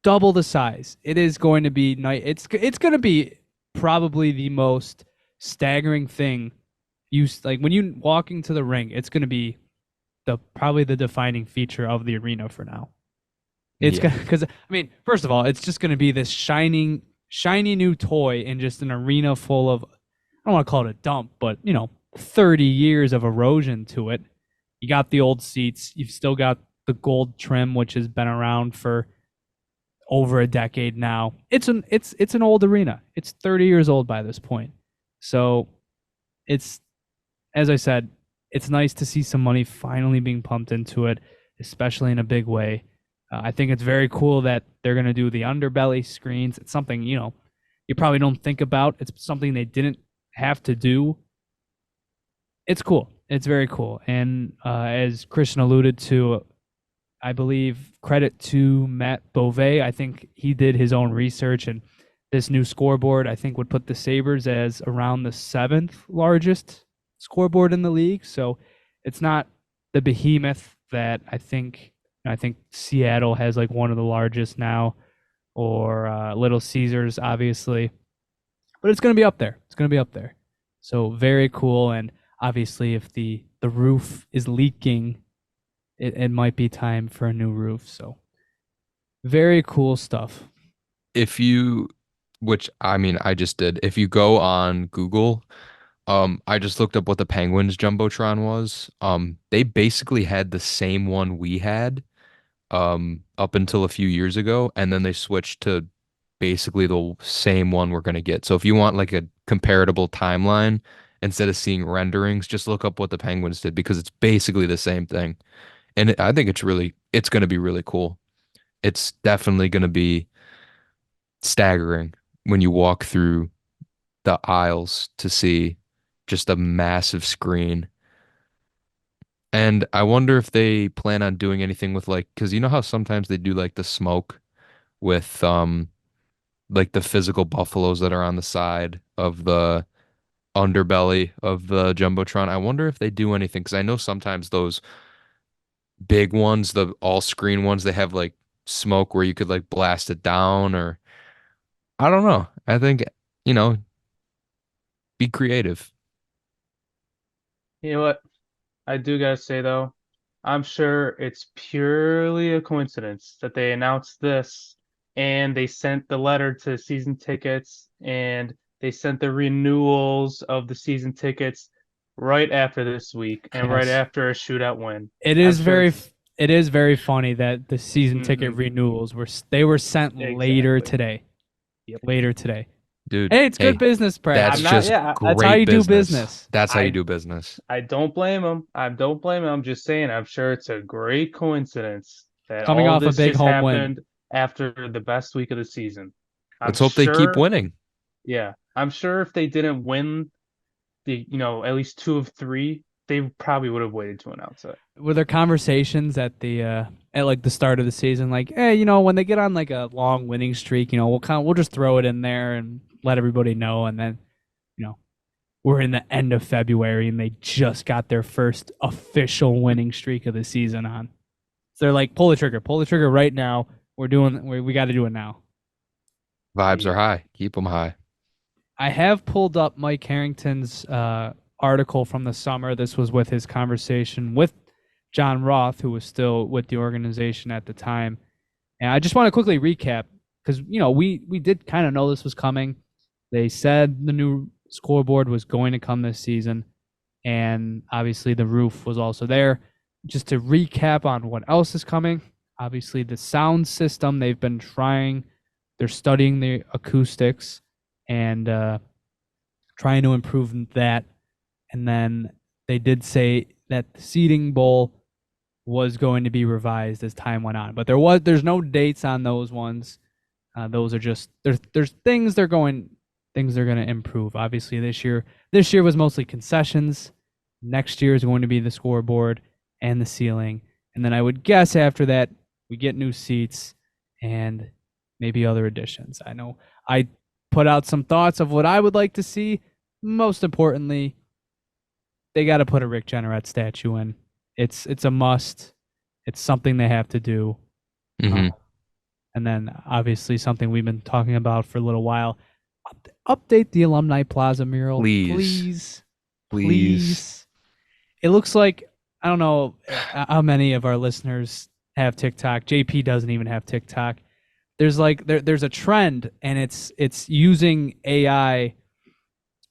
Double the size. It is going to be nice. It's going to be probably the most staggering thing you like when you walk into the ring. It's going to be the probably the defining feature of the arena for now. It's Yeah. gonna because I mean, first of all, it's just going to be this shiny new toy in just an arena full of I don't want to call it a dump, but 30 years of erosion to it. You got the old seats. You've still got the gold trim, which has been around for over a decade now. It's an old arena. It's 30 years old by this point. So it's as I said, it's nice to see some money finally being pumped into it, especially in a big way. I think it's very cool that they're going to do the underbelly screens. It's something, you probably don't think about. It's something they didn't have to do. It's cool. It's very cool. And as Christian alluded to, I believe credit to Matt Beauvais. I think he did his own research, and this new scoreboard, I think, would put the Sabres as around the seventh largest scoreboard in the league. So it's not the behemoth that I think Seattle has like one of the largest now, or Little Caesars, obviously. But it's going to be up there. It's going to be up there. So very cool. And obviously, if the roof is leaking, it might be time for a new roof. So very cool stuff. If you, which I mean, I just did. If you go on Google, I just looked up what the Penguins Jumbotron was. They basically had the same one we had, up until a few years ago, and then they switched to basically the same one we're gonna get. So if you want like a comparable timeline, instead of seeing renderings, just look up what the Penguins did because it's basically the same thing. And I think it's gonna be really cool. It's definitely gonna be staggering when you walk through the aisles to see just a massive screen. And I wonder if they plan on doing anything with like, because you know how sometimes they do like the smoke with like the physical buffaloes that are on the side of the underbelly of the Jumbotron. I wonder if they do anything because I know sometimes those big ones, the all screen ones, they have like smoke where you could like blast it down or I don't know. I think, you know, be creative. You know what? I do gotta say though, I'm sure it's purely a coincidence that they announced this and they sent the letter to season tickets and they sent the renewals of the season tickets right after this week and right Yes. after a shootout win. It I'm is sure very it's it is very funny that the season ticket hmm renewals were sent later exactly. today. Yep. Later today. Dude, Hey, it's good hey, business that's I'm not, practice. just yeah, That's how great you do business. business. That's how you I do business. I don't blame him. I don't blame him. I'm just saying, I'm sure it's a great coincidence that Coming all off a this big just home win. happened after the best week of the season. I'm Let's hope they keep sure, winning. yeah, I'm sure if they didn't win at least two of three, they probably would have waited to announce it. Were there conversations at like the start of the season, like, hey, when they get on like a long winning streak, we'll just throw it in there and let everybody know, and then you know we're in the end of February and they just got their first official winning streak of the season on. So they're like, pull the trigger right now. We got to do it now. Vibes are Yeah. high. Keep them high. I have pulled up Mike Harrington's article from the summer. This was with his conversation with John Roth, who was still with the organization at the time. And I just want to quickly recap because we did kind of know this was coming. They said the new scoreboard was going to come this season, and obviously the roof was also there. Just to recap on what else is coming, obviously the sound system they've been trying. They're studying the acoustics and trying to improve that. And then they did say that the seating bowl was going to be revised as time went on, but there's no dates on those ones. Those are just there's things they're going to improve. Obviously this year was mostly concessions. Next year is going to be the scoreboard and the ceiling, and then I would guess after that we get new seats and maybe other additions. I know I put out some thoughts of what I would like to see. Most importantly, they got to put a Rick Jeanneret statue in. It's a must. It's something they have to do. Hmm. And then obviously something we've been talking about for a little while. Update the Alumni Plaza mural, Please. please. It looks like I don't know how many of our listeners have TikTok. JP doesn't even have TikTok. There's a trend, and it's using AI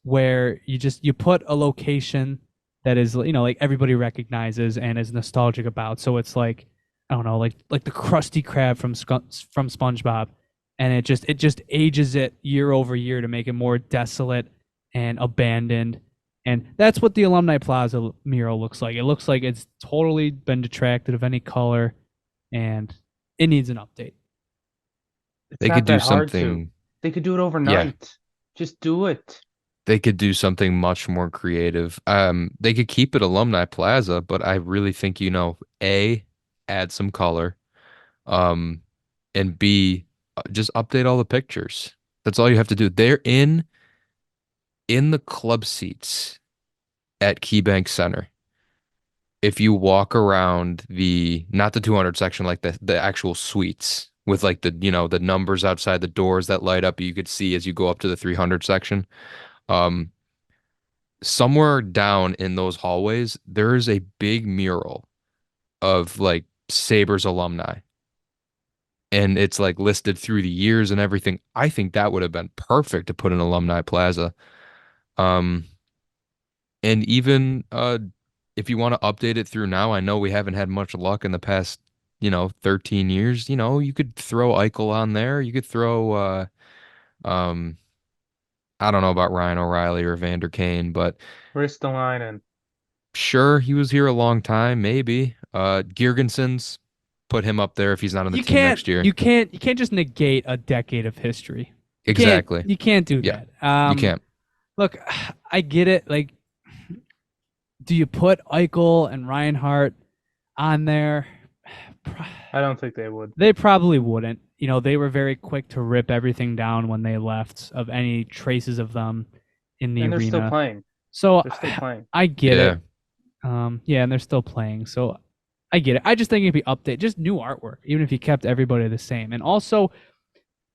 where you put a location that is like everybody recognizes and is nostalgic about. So it's like I don't know, like the Krusty Krab from SpongeBob, and it just ages it year over year to make it more desolate and abandoned. And that's what the Alumni Plaza mural looks like. It looks like it's totally been detracted of any color, and it needs an update. It's They not could do that hard to. something. They could do it Yeah, overnight. Just do it. they could do something much more creative. They could keep it Alumni Plaza, but I really think, A, add some color, um, and B, just update all the pictures. That's all you have to do. They're in the club seats at KeyBank Center. If you walk around not the 200 section, like the actual suites with like the numbers outside the doors that light up, you could see as you go up to the 300 section. Um, Somewhere down in those hallways, there is a big mural of like Sabres alumni. And it's like listed through the years and everything. I think that would have been perfect to put in Alumni Plaza. Um, and even if you want to update it through now, I know we haven't had much luck in the past, 13 years. You could throw Eichel on there. You could throw um I don't know about Ryan O'Reilly or Vander Kane, but Ristolainen. sure, he was here a long time, maybe. Girgensons, put him up there if he's not on the You team can't next year. you can't you can't just negate a decade of history. You can't Exactly. you can't do Yeah, that. you can't. Look, I get it. Like, do you put Eichel and Reinhardt on there? I don't think they would. They probably wouldn't. they were very quick to rip everything down when they left of any traces of them in the And they're still arena. playing. So They're still playing. I get Yeah. it. Yeah, and they're still playing. So I get it. I just think it'd be update, just new artwork, even if you kept everybody the same. And also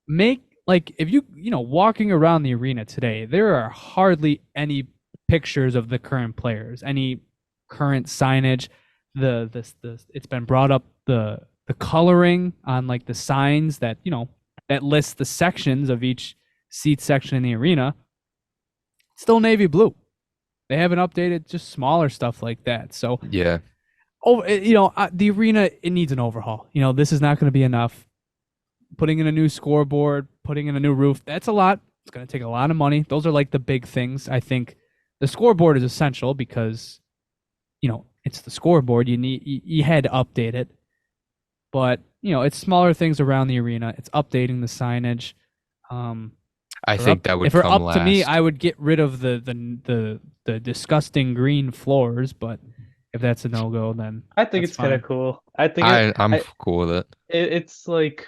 make like if walking around the arena today, there are hardly any pictures of the current players, any current signage. The it's been brought up the coloring on like the signs that that lists the sections of each seat section in the arena. Still navy blue. They haven't updated just smaller stuff like that. So Yeah. the arena, it needs an overhaul. This is not going to be enough. Putting in a new scoreboard, putting in a new roof, that's a lot. It's going to take a lot of money. Those are like the big things. I think the scoreboard is essential because, it's the scoreboard. You had to update it. But, it's smaller things around the arena. It's updating the signage. I think that would if it were come up to me, last. I would get rid of the disgusting green floors, but if that's a no-go, then I think that's it's kind of fine. cool. I think I'm cool with it. it's like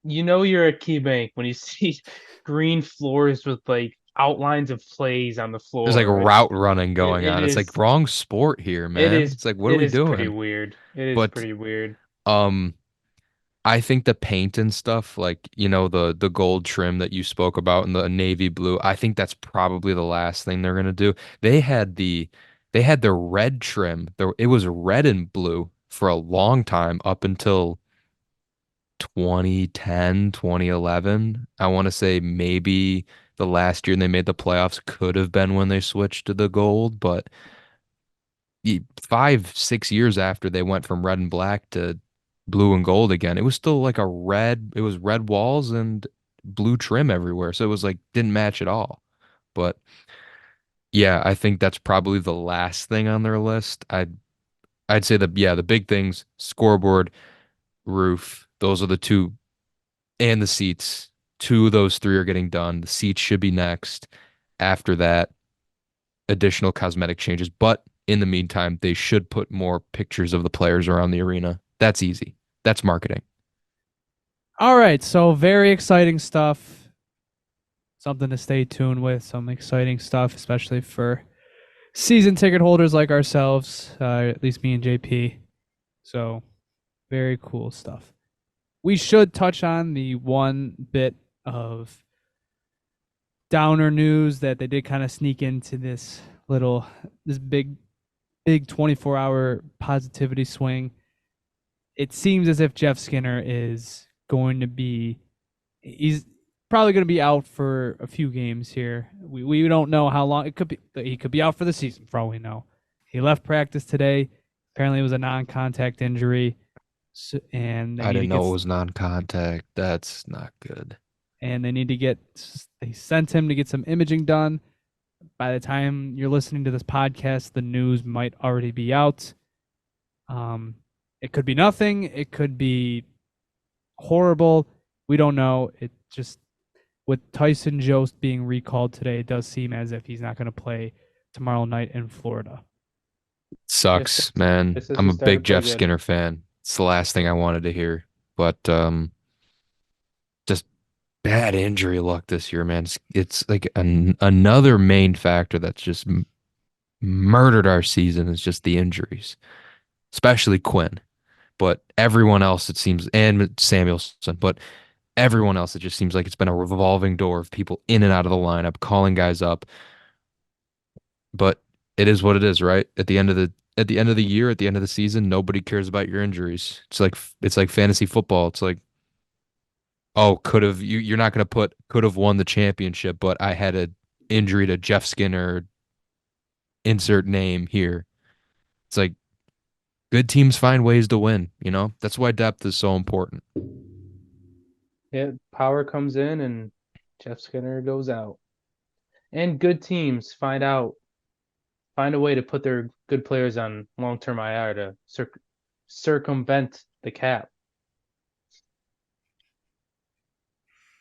you're a key bank when you see green floors with like outlines of plays on the floor. There's like It's route running going it on. It's is like wrong sport here, it man. is It's like, what are it we is pretty doing? weird. It is But pretty weird. I think the paint and stuff, like, the gold trim that you spoke about and the navy blue, I think that's probably the last thing they're gonna do. They had the red trim. It was red and blue for a long time up until 2010, 2011. I want to say maybe the last year they made the playoffs could have been when they switched to the gold, but 5, 6 years after they went from red and black to blue and gold again, it was still like it was red walls and blue trim everywhere. So it was like didn't match at all. But yeah, I think that's probably the last thing on their list. I'd say the big things, scoreboard, roof, those are the two, and the seats. Two of those three are getting done. The seats should be next. After that, additional cosmetic changes. But in the meantime, they should put more pictures of the players around the arena. That's easy. That's marketing. All right, so very exciting stuff. Something to stay tuned with. Some exciting stuff, especially for season ticket holders like ourselves, at least me and JP. So very cool stuff. We should touch on the one bit of downer news that they did kind of sneak into this big 24-hour positivity swing. It seems as if Jeff Skinner is he's probably going to be out for a few games here. We don't know how long. He could be out for the season for all we know. He left practice today. Apparently it was a non-contact injury. And I didn't know it was non-contact. That's not good. And they sent him to get some imaging done. By the time you're listening to this podcast, the news might already be out. It could be nothing. It could be horrible. We don't know. It just, with Tyson Jost being recalled today, it does seem as if he's not going to play tomorrow night in Florida. Sucks, man. I'm a big Jeff good. Skinner fan. It's the last thing I wanted to hear. But just bad injury luck this year, man. It's like another main factor that's just murdered our season is just the injuries, especially Quinn. But everyone else, it seems, and Samuelson, but everyone else, it just seems like it's been a revolving door of people in and out of the lineup, calling guys up. But it is what it is, right? At the end of the year, at the end of the season, nobody cares about your injuries. It's like fantasy football. It's like, oh, you're not going to put could have won the championship, but I had an injury to Jeff Skinner, insert name here. It's like good teams find ways to win, That's why depth is so important. Yeah, Power comes in and Jeff Skinner goes out. And good teams find a way to put their good players on long-term IR to circumvent the cap.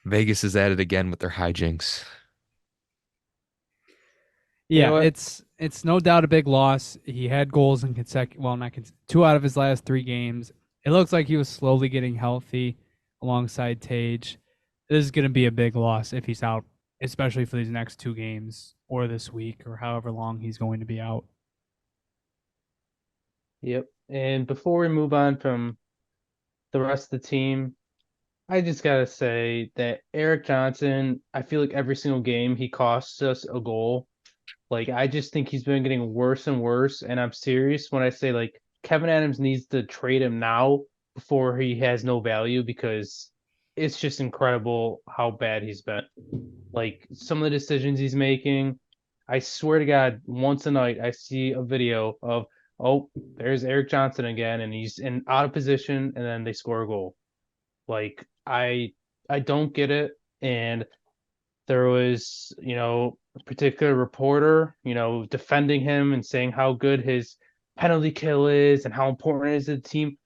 Vegas is at it again with their hijinks. Yeah, it's no doubt a big loss. He had goals in two out of his last 3 games. It looks like he was slowly getting healthy. alongside Tage. This is going to be a big loss if he's out, especially for these next 2 games or this week or however long he's going to be out. Yep. And before we move on from the rest of the team, I just gotta say that Eric Johnson, I feel like every single game he costs us a goal. Like, I just think he's been getting worse and worse, and I'm serious when I say, like, Kevin Adams needs to trade him now before he has no value, because it's just incredible how bad he's been. Like, some of the decisions he's making, I swear to God, once a night I see a video of, oh, there's Eric Johnson again, and he's out of position, and then they score a goal. Like, I don't get it. And there was, a particular reporter, defending him and saying how good his penalty kill is and how important it is to the team.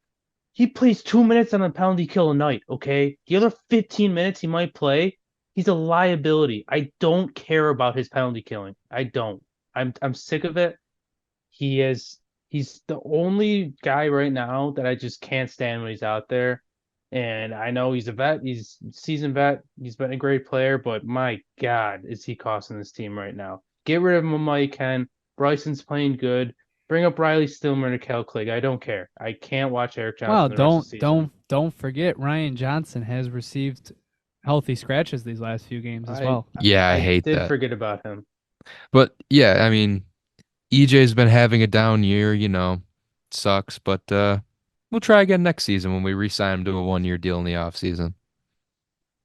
He plays 2 minutes on a penalty kill a night, okay? The other 15 minutes he might play, he's a liability. I don't care about his penalty killing. I don't. I'm sick of it. He's the only guy right now that I just can't stand when he's out there. And I know he's a vet, he's a seasoned vet, he's been a great player, but my God, is he costing this team right now? Get rid of him while you can. Bryson's playing good. Bring up Riley Stillman or Cal Clegg. I don't care. I can't watch Eric Johnson Well, the rest of the season. don't forget Ryan Johnson has received healthy scratches these last few games as well. Yeah, I hate did that. forget about him. But yeah, I mean, EJ's been having a down year, sucks, but we'll try again next season when we re-sign him to a 1-year deal in the offseason.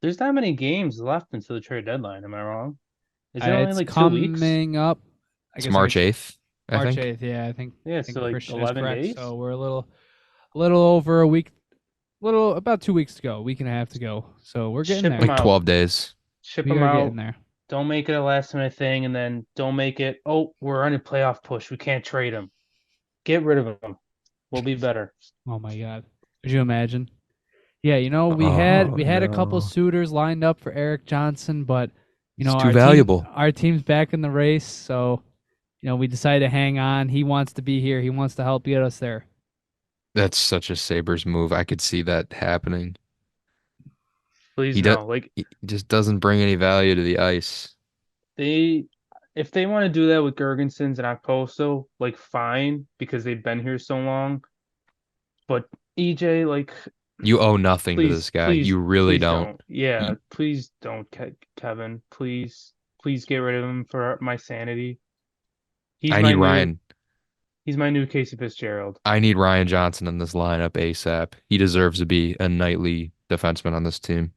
There's not many games left until the trade deadline. Am I wrong? Is it only It's like 2 weeks? coming up. It's March 8th, I March think. 8th, yeah, I think. Yeah, I think so like Christian is 11 correct. days? So we're a little over a week, about 2 weeks to go, week and a half to go. So we're getting Ship there. him Like out. 12 days. Ship We him are out. getting there. Don't make it a last minute thing, and then don't make it, oh, we're on a playoff push. We can't trade him. Get rid of him. We'll be better. Oh my God, could you imagine? Yeah, we had a couple no. suitors lined up for Eric Johnson, but It's too valuable. Our team's back in the race, so we decided to hang on. He wants to be here. He wants to help get us there. That's such a Sabres move. I could see that happening. Please He no. Like, he just doesn't bring any value to the ice. if they want to do that with Gergensons and Okposo, like, fine, because they've been here so long. But EJ, like, You owe nothing to please, this guy. please, You really please don't. Yeah, You- please don't, Kevin. Please get rid of him for my sanity. I need Ryan. He's my new Casey Fitzgerald. I need Ryan Johnson in this lineup ASAP. He deserves to be a nightly defenseman on this team.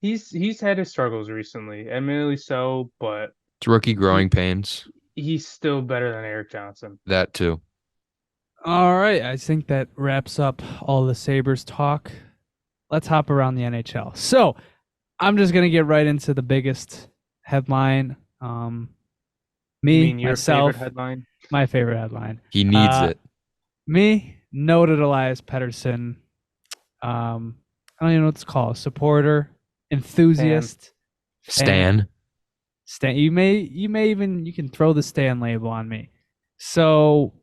He's had his struggles recently, admittedly so, but It's rookie growing pains. he's still better than Eric Johnson. That too. All right, I think that wraps up all the Sabres talk. Let's hop around the NHL. So I'm just gonna get right into the biggest headline. You mean your myself, favorite headline? my favorite headline. He needs it. Me, noted Elias Pettersson. I don't even know what it's called. Supporter, enthusiast, Stan. Stan. You can throw the Stan label on me. So,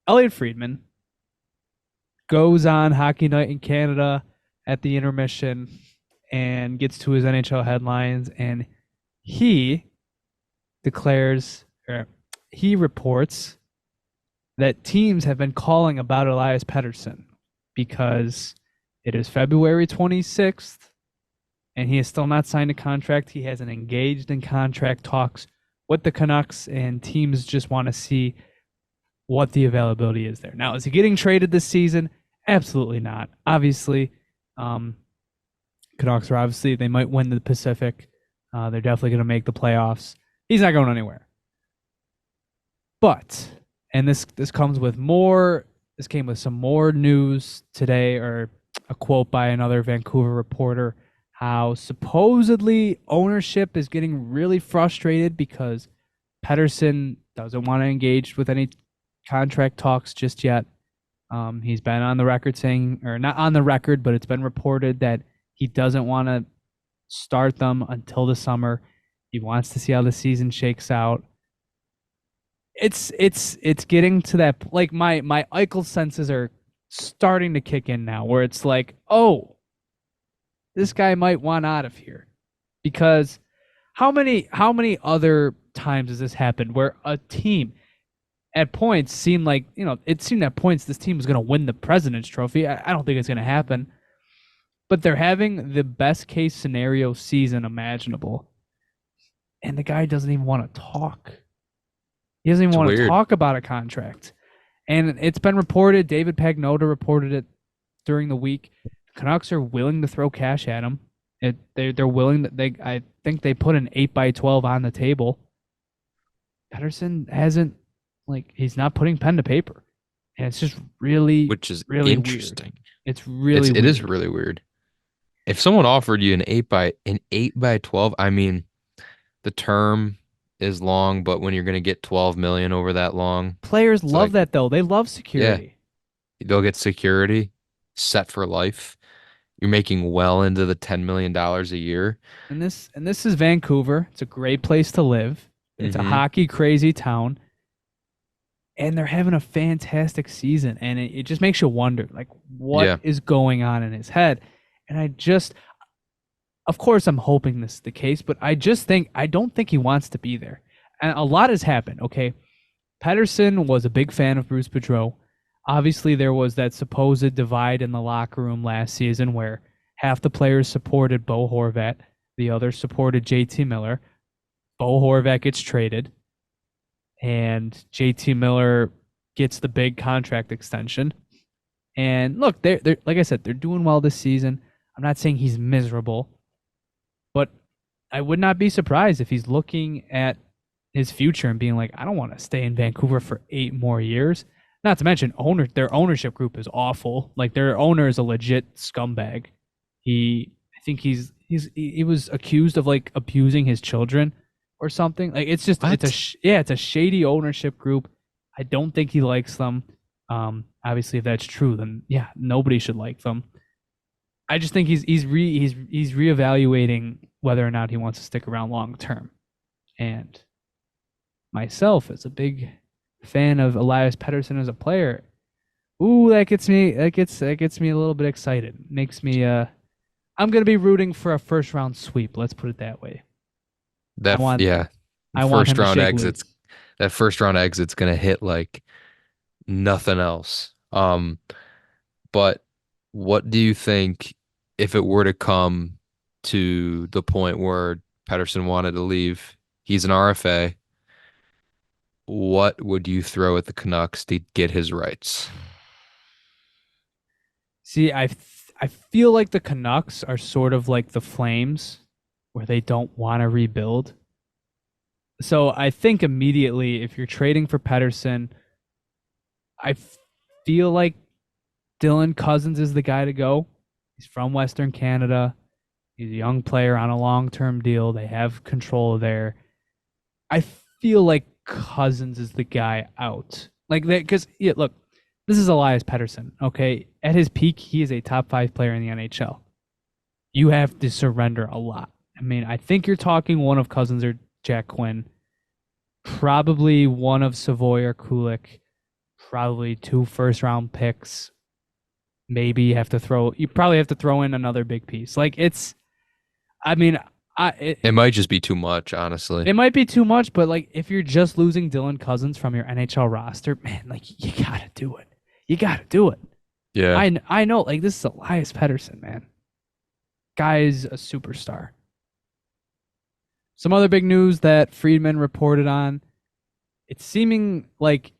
Elliot Friedman goes on Hockey Night in Canada at the intermission and gets to his NHL headlines, and he reports that teams have been calling about Elias Pettersson because it is February 26th and he has still not signed a contract. He hasn't engaged in contract talks with the Canucks, and teams just want to see what the availability is there. Now, is he getting traded this season? Absolutely not. Obviously, Canucks they might win the Pacific. They're definitely going to make the playoffs. He's not going anywhere. But, and this came with some more news today, or a quote by another Vancouver reporter, how supposedly ownership is getting really frustrated because Pettersson doesn't want to engage with any contract talks just yet. He's been on the record saying, or not on the record, but it's been reported that he doesn't want to start them until the summer. He wants to see how the season shakes out. It's getting to that, like, my Eichel senses are starting to kick in now, where it's like, oh, this guy might want out of here. Because how many other times has this happened where a team at points seemed like, it seemed at points this team was going to win the President's Trophy. I don't think it's going to happen. But they're having the best case scenario season imaginable. And the guy doesn't even want to talk. He doesn't even want to talk about a contract. And it's been reported, David Pagnotta reported it during the week. Canucks are willing to throw cash at him. They're willing. I think they put an 8x12 on the table. Pettersson hasn't, he's not putting pen to paper, and it's just really, which is really interesting. Weird. It's really weird. It is really weird. If someone offered you an 8x12, I mean, the term is long, but when you're going to get 12 million over that long, players love that though. They love security. Yeah, they'll get security set for life. You're making well into the $10 million a year. And this is Vancouver. It's a great place to live. It's a hockey crazy town. And they're having a fantastic season. And it just makes you wonder, what is going on in his head? And of course, I'm hoping this is the case, but I don't think he wants to be there. And a lot has happened, okay? Pettersson was a big fan of Bruce Boudreau. Obviously, there was that supposed divide in the locker room last season where half the players supported Bo Horvat, the others supported JT Miller. Bo Horvat gets traded, and JT Miller gets the big contract extension. And look, they're like I said, they're doing well this season. I'm not saying he's miserable, but I would not be surprised if he's looking at his future and being like, I don't want to stay in Vancouver for 8 more years. Not to mention, their ownership group is awful. Their owner is a legit scumbag. I think he was accused of abusing his children or something. It's just it's a shady ownership group. I don't think he likes them. Obviously, if that's true, then nobody should like them. I just think he's reevaluating whether or not he wants to stick around long term. And myself, as a big fan of Elias Pettersson as a player, that gets me a little bit excited. Makes me I'm gonna be rooting for a first round sweep. Let's put it that way. That first round exit's gonna hit like nothing else. But what do you think if it were to come to the point where Pettersson wanted to leave? He's an RFA. What would you throw at the Canucks to get his rights? See, I feel like the Canucks are sort of like the Flames, where they don't want to rebuild. So I think immediately, if you're trading for Pettersson, I feel like Dylan Cousins is the guy to go. He's from Western Canada. He's a young player on a long-term deal. They have control there. I feel like Cousins is the guy out. Because look, this is Elias Pettersson, okay? At his peak, he is a top 5 player in the NHL. You have to surrender a lot. I mean, I think you're talking one of Cousins or Jack Quinn, probably one of Savoy or Kulik, probably 2 first-round picks. Maybe you probably have to throw in another big piece. It might just be too much, honestly. It might be too much, but if you're just losing Dylan Cousins from your NHL roster, man, you gotta do it. You gotta do it. Yeah. I know, this is Elias Pettersson, man. Guy's a superstar. Some other big news that Friedman reported on. It's seeming like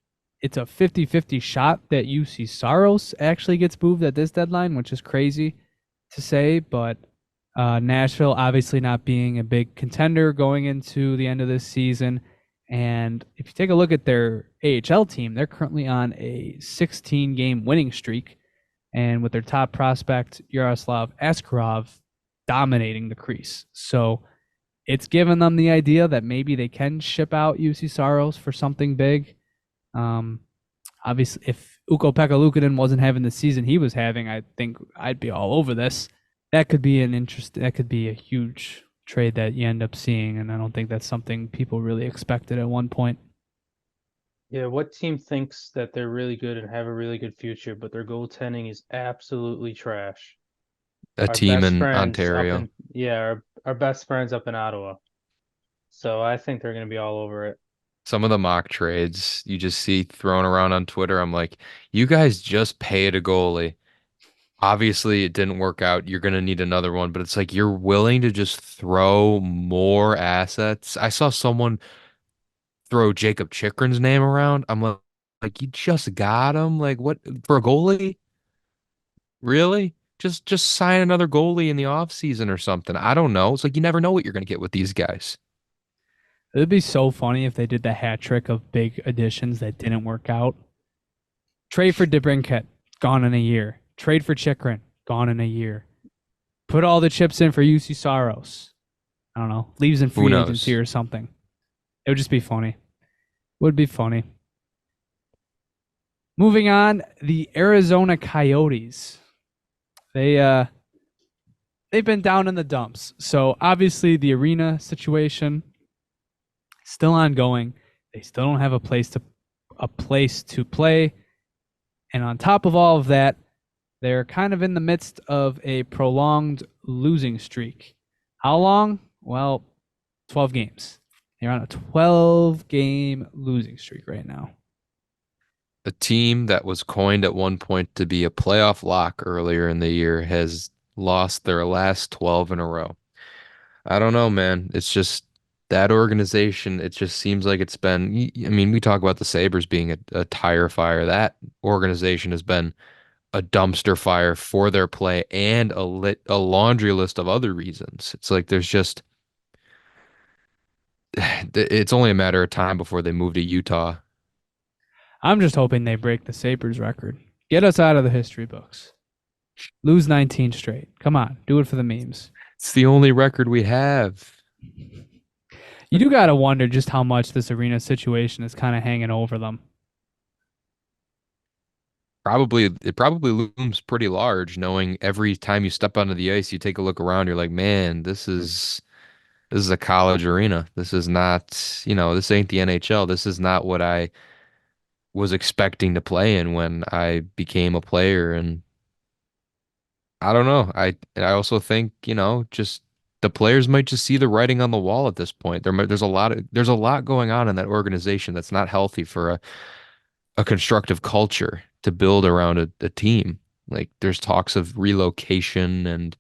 it's a 50-50 shot that Juuse Saros actually gets moved at this deadline, which is crazy to say, but Nashville obviously not being a big contender going into the end of this season. And if you take a look at their AHL team, they're currently on a 16-game winning streak. And with their top prospect, Yaroslav Askarov, dominating the crease. So it's given them the idea that maybe they can ship out Juuse Saros for something big. Obviously, if Ukko-Pekka Luukkonen wasn't having the season he was having, I think I'd be all over this. That could be a huge trade that you end up seeing, and I don't think that's something people really expected at one point. Yeah, what team thinks that they're really good and have a really good future, but their goaltending is absolutely trash? a our team best in friends up Ontario. in yeah, our best friends up in Ottawa. So I think they're gonna be all over it. Some of the mock trades you just see thrown around on Twitter, I'm like, you guys just paid a goalie. Obviously, it didn't work out. You're going to need another one, but it's like you're willing to just throw more assets. I saw someone throw Jacob Chikrin's name around. I'm like you just got him? Like what for a goalie? Really? Just sign another goalie in the offseason or something. I don't know. It's like you never know what you're going to get with these guys. It'd be so funny if they did the hat trick of big additions that didn't work out. Trade for DeBrincat, gone in a year. Trade for Chikrin, gone in a year. Put all the chips in for Juuse Saros. I don't know. Leaves in Who free agency knows? or something. It would just be funny. Would be funny. Moving on, the Arizona Coyotes. They've been down in the dumps. So obviously the arena situation still ongoing. They still don't have a place to play. And on top of all of that, they're kind of in the midst of a prolonged losing streak. How long? Well, 12 games. They're on a 12-game losing streak right now. A team that was coined at one point to be a playoff lock earlier in the year has lost their last 12 in a row. I don't know, man. It's just that organization, it just seems like it's been, I mean, we talk about the Sabres being a tire fire. That organization has been a dumpster fire for their play and a laundry list of other reasons. It's like there's just it's only a matter of time before they move to Utah. I'm just hoping they break the Sabres record. Get us out of the history books. Lose 19 straight. Come on, do it for the memes. It's the only record we have. You do got to wonder just how much this arena situation is kind of hanging over them. It probably looms pretty large, knowing every time you step onto the ice, you take a look around, you're like, man, this is a college arena. This is not, this ain't the NHL. This is not what I was expecting to play in when I became a player. And I don't know. I also think, just the players might just see the writing on the wall at this point. There's a lot going on in that organization that's not healthy for a constructive culture to build around a team. Like there's talks of relocation and,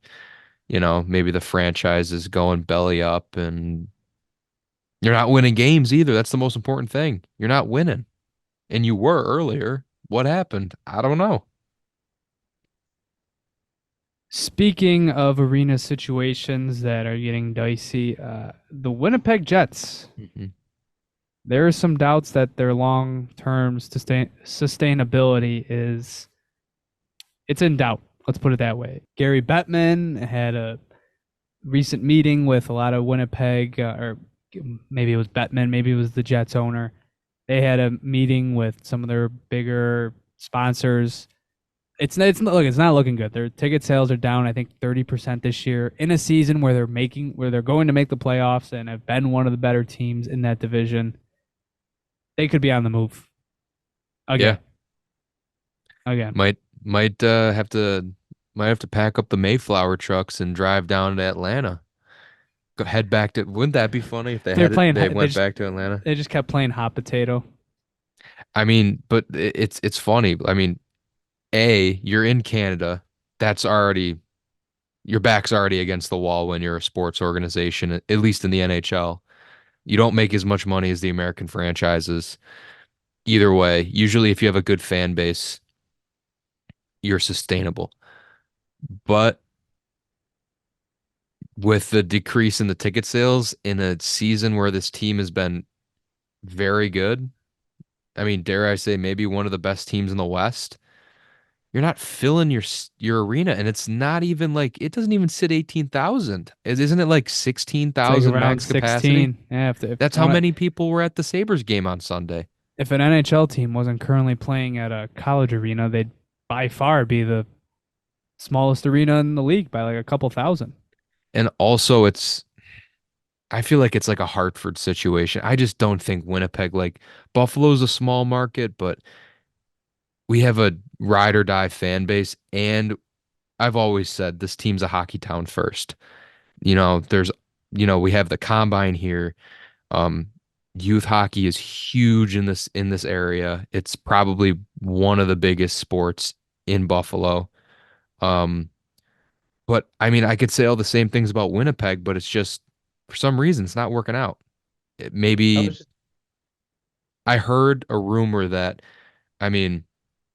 maybe the franchise is going belly up and you're not winning games either. That's the most important thing. You're not winning. And you were earlier. What happened? I don't know. Speaking of arena situations that are getting dicey, the Winnipeg Jets. Mhm. There are some doubts that their long-term sustainability it's in doubt. Let's put it that way. Gary Bettman had a recent meeting with a lot of Winnipeg, or maybe it was Bettman, maybe it was the Jets owner. They had a meeting with some of their bigger sponsors. It's not looking good. Their ticket sales are down, I think 30% this year in a season where they're going to make the playoffs and have been one of the better teams in that division. They could be on the move again. Yeah. Again. Might have to pack up the Mayflower trucks and drive down to Atlanta. Go head back to. Wouldn't that be funny if they went back to Atlanta? They just kept playing hot potato. I mean, but it's funny. I mean, you're in Canada. That's already your back's already against the wall when you're a sports organization, at least in the NHL. You don't make as much money as the American franchises. Either way, usually if you have a good fan base, you're sustainable. But with the decrease in the ticket sales in a season where this team has been very good, I mean, dare I say, maybe one of the best teams in the West, you're not filling your arena, and it's not even like it doesn't even sit 18,000. Isn't it like It's like 16,000 around max capacity? 16. Yeah, That's how many people were at the Sabres game on Sunday. If an NHL team wasn't currently playing at a college arena, they'd by far be the smallest arena in the league by like a couple thousand. And also I feel like it's like a Hartford situation. I just don't think Winnipeg, like Buffalo's a small market, but we have a ride or die fan base, and I've always said this team's a hockey town first. There's, we have the combine here. Um, Youth hockey is huge in this area. It's probably one of the biggest sports in Buffalo. Um, but I mean, I could say all the same things about Winnipeg, but it's just for some reason it's not working out. I Maybe was just I heard a rumor that, I mean,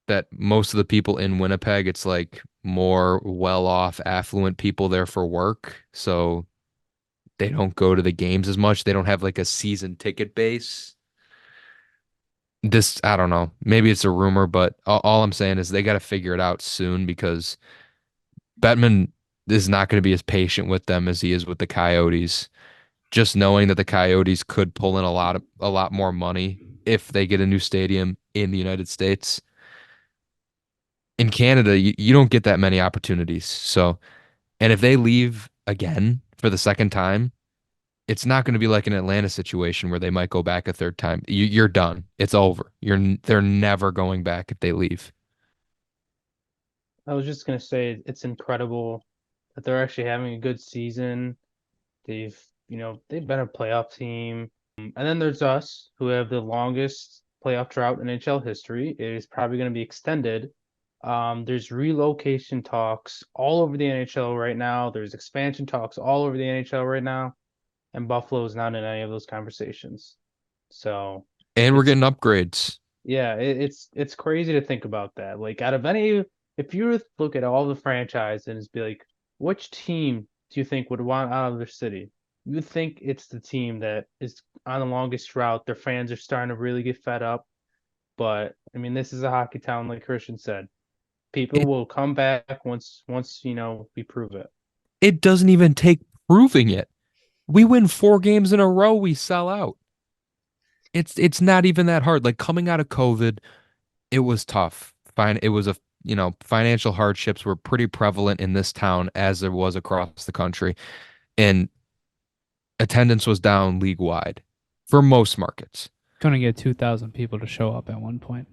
that most of the people in Winnipeg, it's like more well-off, affluent people there for work. So they don't go to the games as much. They don't have like a season ticket base. I don't know. Maybe it's a rumor, but all I'm saying is they got to figure it out soon because Bettman is not going to be as patient with them as he is with the Coyotes. Just knowing that the Coyotes could pull in a lot more money if they get a new stadium in the United States. In Canada, you don't get that many opportunities. So, and if they leave again for the second time, it's not going to be like an Atlanta situation where they might go back a third time. You're done. It's over. They're never going back if they leave. I was just gonna say it's incredible that they're actually having a good season. They've been a playoff team. And then there's us who have the longest playoff drought in NHL history. It is probably going to be extended. There's relocation talks all over the NHL right now. There's expansion talks all over the NHL right now, and Buffalo is not in any of those conversations. So And we're it's getting upgrades. yeah, it's crazy to think about that. Like out of any, if you were to look at all the franchises and just be like, which team do you think would want out of their city? You would think it's the team that is on the longest route. Their fans are starting to really get fed up. But I mean, this is a hockey town, like Christian said. People It will come back once we prove it. it doesn't even take proving it. We win 4 games in a row, we sell out. It's not even that hard. Like coming out of COVID, it was tough. Fine, it was financial hardships were pretty prevalent in this town as there was across the country, and attendance was down league wide for most markets. Gonna get 2,000 people to show up at one point.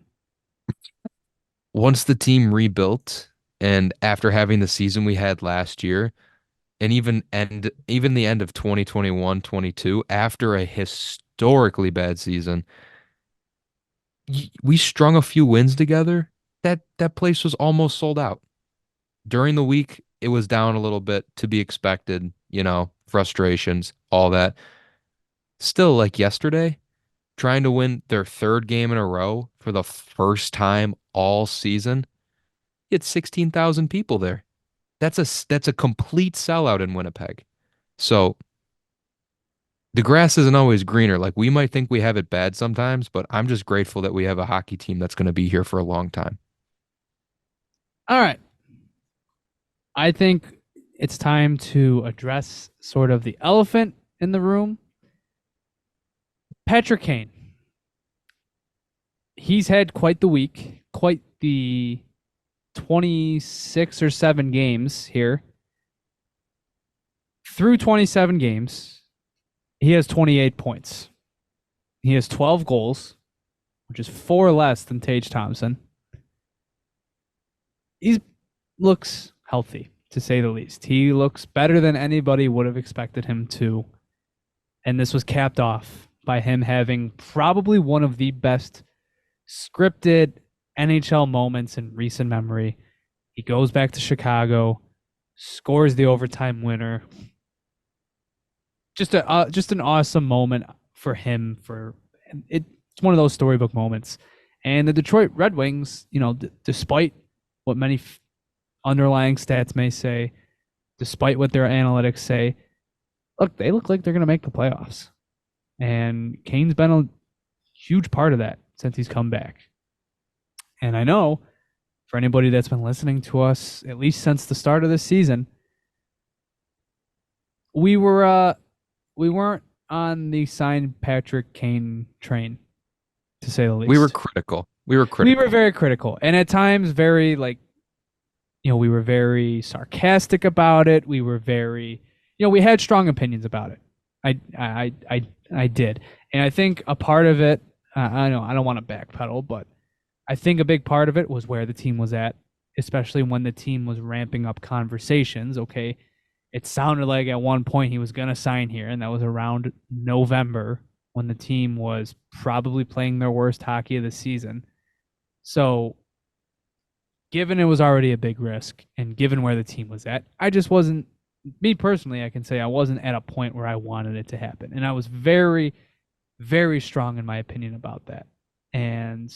Once the team rebuilt, and after having the season we had last year, and even the end of 2021-22, after a historically bad season, we strung a few wins together. That place was almost sold out. During the week, it was down a little bit to be expected, frustrations, all that. Still, like yesterday, trying to win their third game in a row for the first time all season, you had 16,000 people there. That's a complete sellout in Winnipeg. So the grass isn't always greener. Like we might think we have it bad sometimes, but I'm just grateful that we have a hockey team that's going to be here for a long time. All right. I think it's time to address sort of the elephant in the room. Patrick Kane. He's had quite the week, quite the 26 or 7 games here. Through 27 games, he has 28 points. He has 12 goals, which is 4 less than Tage Thompson. He looks healthy, to say the least. He looks better than anybody would have expected him to. And this was capped off by him having probably one of the best scripted NHL moments in recent memory. He goes back to Chicago, scores the overtime winner. Just an awesome moment for him. It's one of those storybook moments. And the Detroit Red Wings, despite what many underlying stats may say, despite what their analytics say, they look like they're going to make the playoffs. And Kane's been a huge part of that since he's come back. And I know for anybody that's been listening to us, at least since the start of this season, we weren't on the signed Patrick Kane train, to say the least. We were critical. We were very critical. And at times very we were very sarcastic about it. We were very, we had strong opinions about it. I did. And I think a part of it, I don't want to backpedal, but I think a big part of it was where the team was at especially when the team was ramping up conversations. Okay, it sounded like at one point he was going to sign here, and that was around November when the team was probably playing their worst hockey of the season. So, given it was already a big risk and given where the team was at, I just wasn't, me personally, I can say I wasn't at a point where I wanted it to happen. And I was very, very strong in my opinion about that. And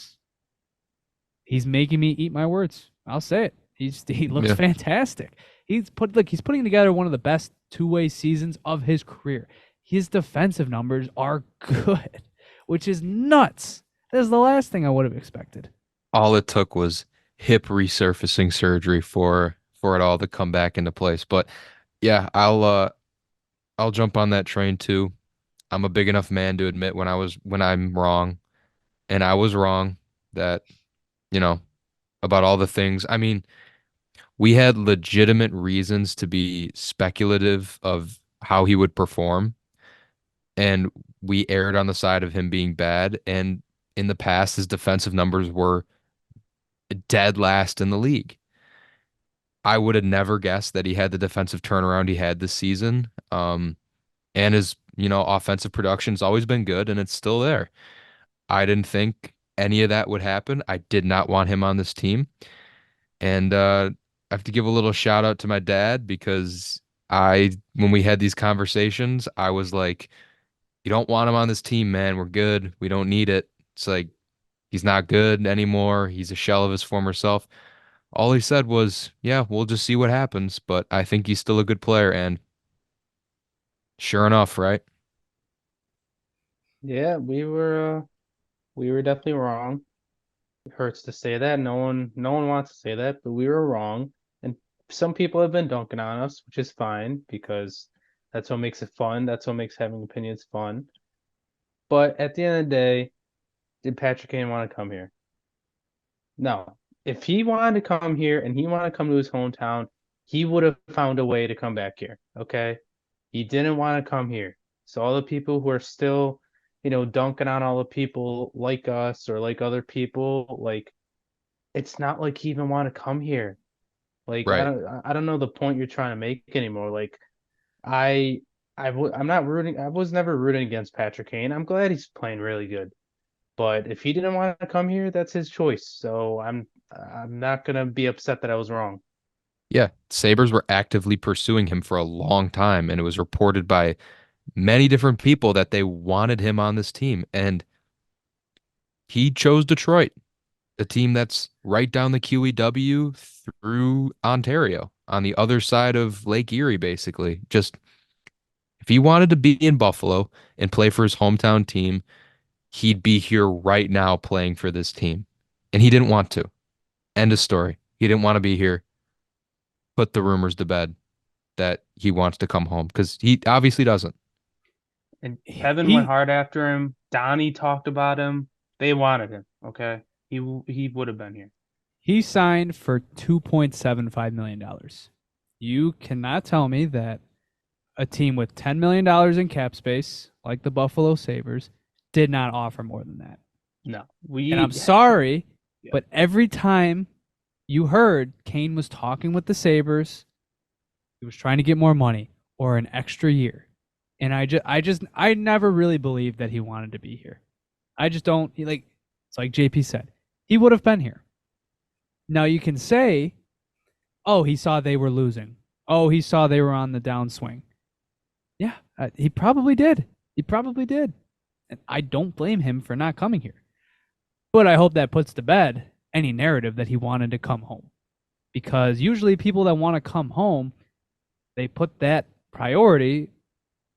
he's making me eat my words. I'll say it. He looks fantastic. He's putting together one of the best two-way seasons of his career. His defensive numbers are good, which is nuts. That is the last thing I would have expected. All it took was hip resurfacing surgery for it all to come back into place. But yeah, I'll jump on that train too. I'm a big enough man to admit when I'm wrong, and I was wrong that, you know, about all the things. I mean, we had legitimate reasons to be speculative of how he would perform, and we erred on the side of him being bad. And in the past, his defensive numbers were dead last in the league. I would have never guessed that he had the defensive turnaround he had this season. And his, offensive production's always been good, and it's still there. I didn't think any of that would happen. I did not want him on this team. And I have to give a little shout out to my dad because when we had these conversations, I was like, you don't want him on this team, man. We're good. We don't need it. It's like, he's not good anymore. He's a shell of his former self. All he said was, yeah, we'll just see what happens. But I think he's still a good player. And sure enough, right? Yeah, we were definitely wrong. It hurts to say that. No one wants to say that, but we were wrong. And some people have been dunking on us, which is fine because that's what makes it fun. That's what makes having opinions fun. But at the end of the day, did Patrick Kane want to come here? No. If he wanted to come here and he wanted to come to his hometown, he would have found a way to come back here. Okay. He didn't want to come here. So all the people who are still, dunking on all the people like us or like other people, like it's not like he even want to come here. Like Right. I don't know the point you're trying to make anymore. Like I I'm not rooting. I was never rooting against Patrick Kane. I'm glad he's playing really good. But if he didn't want to come here, that's his choice. So I'm not gonna be upset that I was wrong. Yeah. Sabres were actively pursuing him for a long time, and it was reported by many different people that they wanted him on this team. And he chose Detroit, a team that's right down the QEW through Ontario on the other side of Lake Erie, basically. Just if he wanted to be in Buffalo and play for his hometown team, he'd be here right now playing for this team. And he didn't want to. End of story. He didn't want to be here. Put the rumors to bed that he wants to come home because he obviously doesn't. And Kevin went hard after him. Donnie talked about him. They wanted him. Okay, he would have been here. He signed for $2.75 million. You cannot tell me that a team with $10 million in cap space, like the Buffalo Sabres, did not offer more than that. No. And I'm sorry, but every time you heard Kane was talking with the Sabres, he was trying to get more money or an extra year. And I never really believed that he wanted to be here. I just don't, it's like JP said, he would have been here. Now you can say, oh, he saw they were losing. Oh, he saw they were on the downswing. Yeah, he probably did. He probably did. And I don't blame him for not coming here. But I hope that puts to bed any narrative that he wanted to come home. Because usually people that want to come home, they put that priority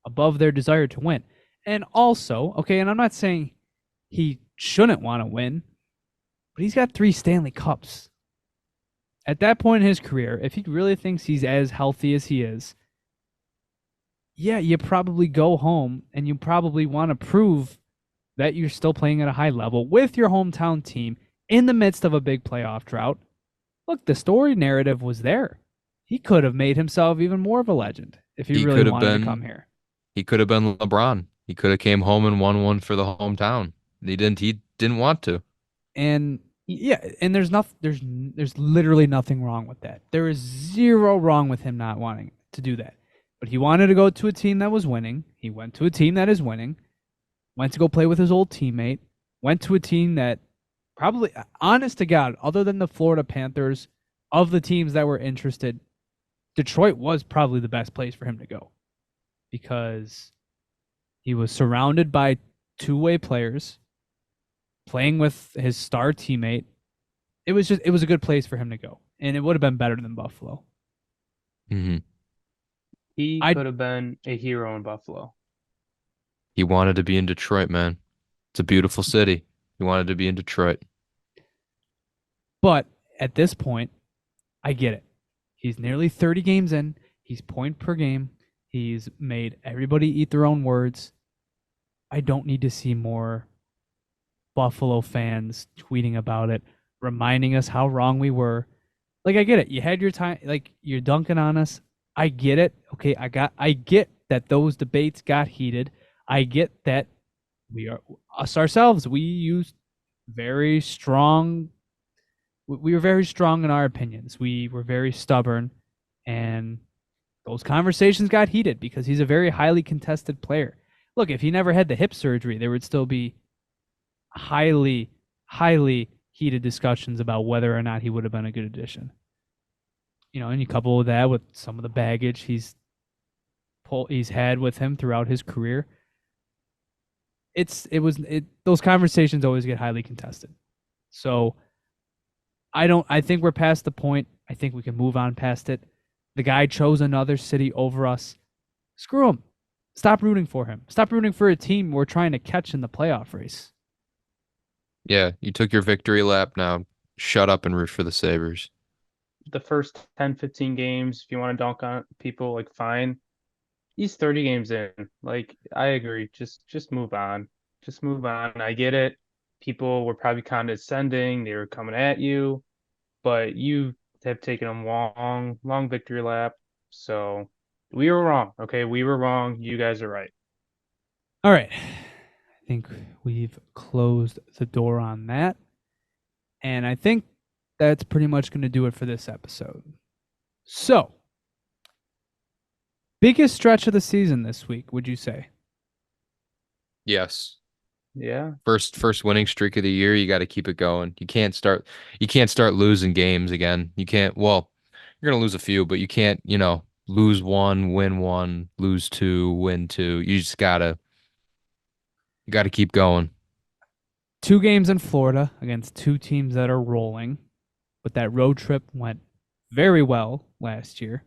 above their desire to win. And also, okay, and I'm not saying he shouldn't want to win, but he's got 3 Stanley Cups. At that point in his career, if he really thinks he's as healthy as he is, yeah, you probably go home and you probably want to prove that you're still playing at a high level with your hometown team in the midst of a big playoff drought. Look, the story narrative was there. He could have made himself even more of a legend if he really wanted to come here. He could have been LeBron. He could have came home and won one for the hometown. He didn't want to. And Yeah, and there's literally nothing wrong with that. There is zero wrong with him not wanting to do that. But he wanted to go to a team that was winning. He went to a team that is winning. Went to go play with his old teammate. Went to a team that probably, honest to God, other than the Florida Panthers, of the teams that were interested, Detroit was probably the best place for him to go because he was surrounded by two-way players, playing with his star teammate. It was a good place for him to go, and it would have been better than Buffalo. Mm-hmm. He could have been a hero in Buffalo. He wanted to be in Detroit, man. It's a beautiful city. He wanted to be in Detroit. But at this point, I get it. He's nearly 30 games in. He's point per game. He's made everybody eat their own words. I don't need to see more Buffalo fans tweeting about it, reminding us how wrong we were. Like, I get it. You had your time. Like, you're dunking on us. I get it. Okay, I get that those debates got heated. I get that we ourselves, we used very strong. We were very strong in our opinions. We were very stubborn, and those conversations got heated because he's a very highly contested player. Look, if he never had the hip surgery, there would still be highly, highly heated discussions about whether or not he would have been a good addition. And you couple that with some of the baggage he's had with him throughout his career. Those conversations always get highly contested. So I think we're past the point. I think we can move on past it. The guy chose another city over us. Screw him. Stop rooting for him. Stop rooting for a team we're trying to catch in the playoff race. Yeah, you took your victory lap. Now shut up and root for the Sabres. The first 10, 15 games, if you want to dunk on people, like, fine. He's 30 games in. Like, I agree. Just move on. Just move on. I get it. People were probably condescending. They were coming at you, but you have taken a long victory lap. So we were wrong. Okay, we were wrong. You guys are right. All right. I think we've closed the door on that. And I think that's pretty much going to do it for this episode. So, biggest stretch of the season this week, would you say? Yes. Yeah. First winning streak of the year. You got to keep it going. You can't start losing games again. You can't. Well, you're gonna lose a few, but you can't. Lose one, win one, lose two, win two. You gotta keep going. 2 games in Florida against 2 teams that are rolling, but that road trip went very well last year.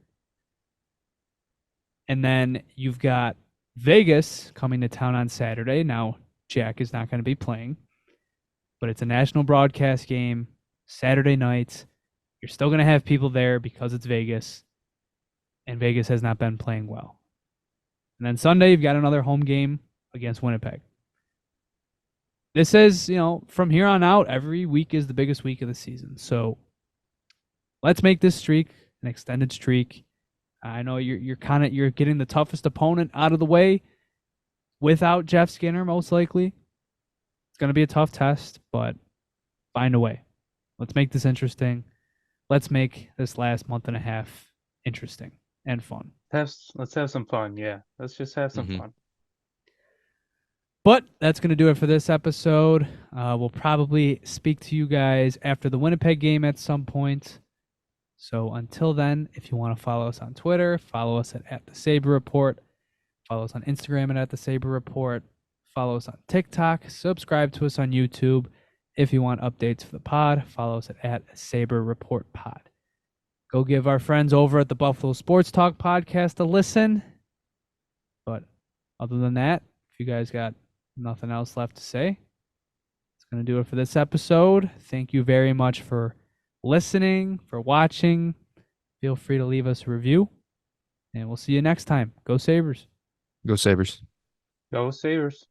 And then you've got Vegas coming to town on Saturday. Now, Jack is not going to be playing, but it's a national broadcast game, Saturday nights. You're still going to have people there because it's Vegas, and Vegas has not been playing well. And then Sunday, you've got another home game against Winnipeg. This is, from here on out, every week is the biggest week of the season. So let's make this streak an extended streak. I know you're getting the toughest opponent out of the way without Jeff Skinner, most likely. It's going to be a tough test, but find a way. Let's make this interesting. Let's make this last month and a half interesting and fun. Let's have some fun. Yeah, let's just have some fun. But that's going to do it for this episode. We'll probably speak to you guys after the Winnipeg game at some point. So until then, if you want to follow us on Twitter, follow us at the Sabre Report. Follow us on Instagram at the Sabre Report. Follow us on TikTok. Subscribe to us on YouTube. If you want updates for the pod, follow us at Sabre Report Pod. Go give our friends over at the Buffalo Sports Talk podcast a listen. But other than that, if you guys got nothing else left to say, it's going to do it for this episode. Thank you very much for listening, for watching. Feel free to leave us a review, and we'll see you next time. Go Sabres. Go Sabres. Go Sabres.